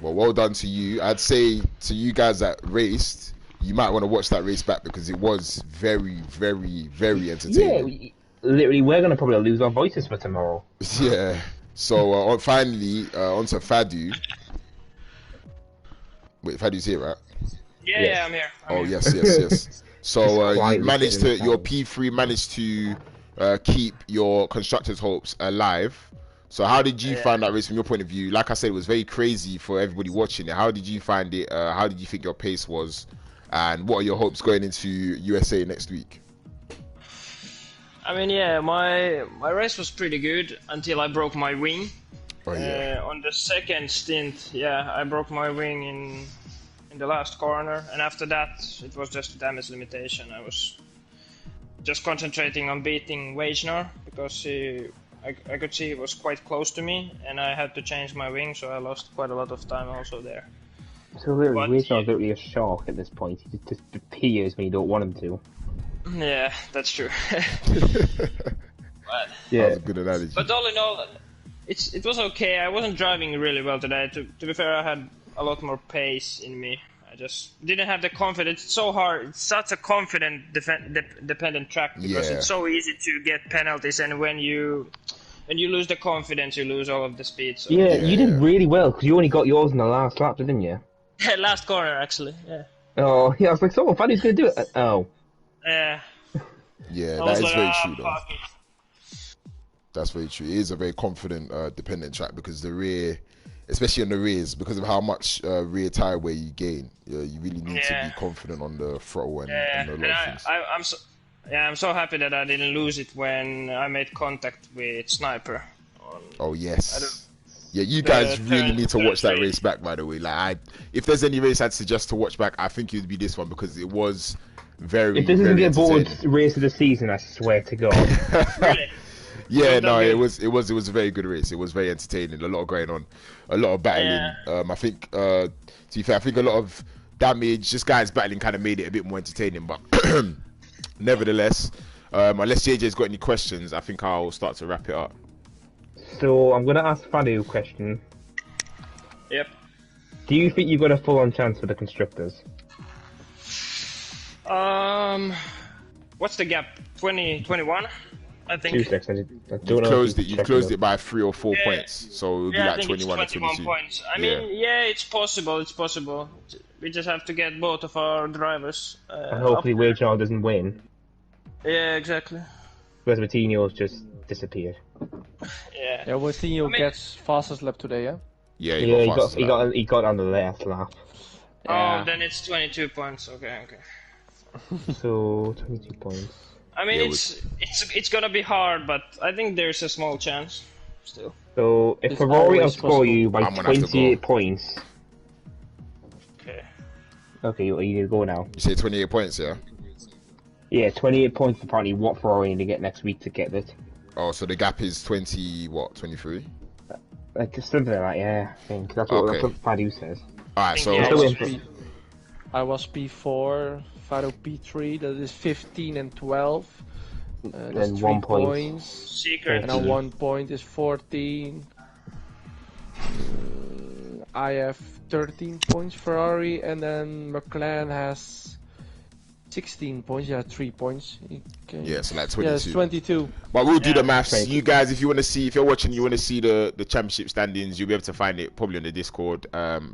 Well done to you. I'd say to you guys that raced, you might want to watch that race back because it was very, very, very entertaining. Yeah, literally, we're going to probably lose our voices for tomorrow. Yeah. So finally, onto Fadu. Wait, Fadu's here, right? Yeah, Yes. yeah, I'm here. Oh yes, yes, yes. So you quietly managed sitting to your down. P3 managed to keep your constructors' hopes alive. So how did you Yeah. find that race from your point of view? Like I said, it was very crazy for everybody watching it. How did you find it? How did you think your pace was? And what are your hopes going into USA next week? I mean, yeah, my race was pretty good until I broke my wing. Oh yeah. On the second stint, yeah, I broke my wing in the last corner, and after that, it was just a damage limitation. I was just concentrating on beating Wagner because I could see he was quite close to me, and I had to change my wing, so I lost quite a lot of time also there. So literally, But, Wagner's yeah. literally a shark at this point. He just appears when you don't want him to. Yeah, that's true. But, That was a good analogy. but all in all, it was okay. I wasn't driving really well today. To be fair, I had a lot more pace in me. I just didn't have the confidence. It's so hard. It's such a confident dependent track because Yeah. it's so easy to get penalties, and when you lose the confidence, you lose all of the speed. So. Yeah, Yeah, you did yeah. really well because you only got yours in the last lap, didn't you? Last corner, actually. Yeah. Oh, yeah. I was like, someone thought he was going to do it. Oh. Yeah. Yeah, I that was is like, very true though. fuck it. That's very true. It is a very confident dependent track because the rear, especially on the rears, because of how much rear tire wear you gain, you really need to Yeah. be confident on the throttle and a lot And of things. I'm so happy that I didn't lose it when I made contact with Sniper. Oh yes. Yeah, you The guys really third- need to watch that third race back. By the way, like, if there's any race I'd suggest to watch back, I think it would be this one because it was very, If this isn't very the board entertaining. race of the season, I swear to God. Really? Yeah, no, Okay. it was a very good race. It was very entertaining. A lot going on, a lot of battling. I think, to be fair, I think a lot of damage. Just guys battling kind of made it a bit more entertaining. But nevertheless, unless JJ's got any questions, I think I'll start to wrap it up. So I'm going to ask Fadu a question. Yep. Do you think you've got a full-on chance for the constructors? What's the gap? 21? I think. 2 seconds. I don't You've know closed if it. You've closed it by 3 or 4 Yeah. points, so it'll be Yeah, I like think 21 it's and 21 22. points. I mean, yeah, it's possible. It's possible. We just have to get both of our drivers. And hopefully up. Wagner doesn't win. Yeah, exactly. Whereas Martino's just disappeared. Yeah. Yeah, Coutinho I mean- gets fastest lap today, yeah? Yeah, Yeah, he got fast. he got on the last lap. Yeah. Oh, then it's 22 points. Okay, okay. So 22 points. I mean, Yeah, it's gonna be hard, but I think there's a small chance still. So if It's Ferrari always outscore possible. you by I'm gonna have to 28 points, Okay. okay, you need to go now. You say 28 points, yeah? Yeah, 28 points apparently what Ferrari need to get next week to get it. Oh, so the gap is 20, what, 23? Like something like that, yeah. I think that's what Fadu says. Alright, so Yeah, Still it's- waiting I was P4, Fado P3, that is 15 and 12. That's And 3 1 point. points. Secret. And now 1 point is 14. I have 13 points Ferrari, and then McLaren has 16 points. Yeah, 3 points. Okay. yeah, so like Yeah, it's 22. 22. But we'll do Yeah. the maths. Thank You guys, if you want to see, if you're watching, you want to see the championship standings, you'll be able to find it probably on the Discord.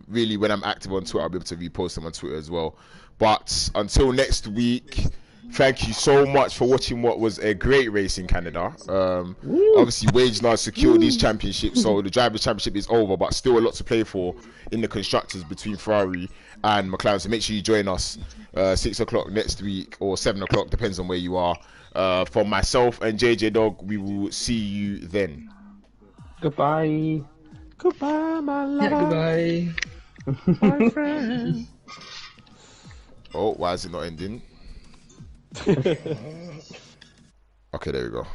Really, when I'm active on Twitter, I'll be able to repost them on Twitter as well. But until next week, thank you so much for watching what was a great race in Canada. Obviously, Wagner secured these championships, so the Drivers' Championship is over, but still a lot to play for in the constructors between Ferrari and McLaren. So make sure you join us 6 o'clock next week or 7 o'clock, depends on where you are. For myself and JJDog, we will see you then. Goodbye. Goodbye, my Yeah, lover, goodbye. my friend. Oh, why is it not ending? Okay, there we go.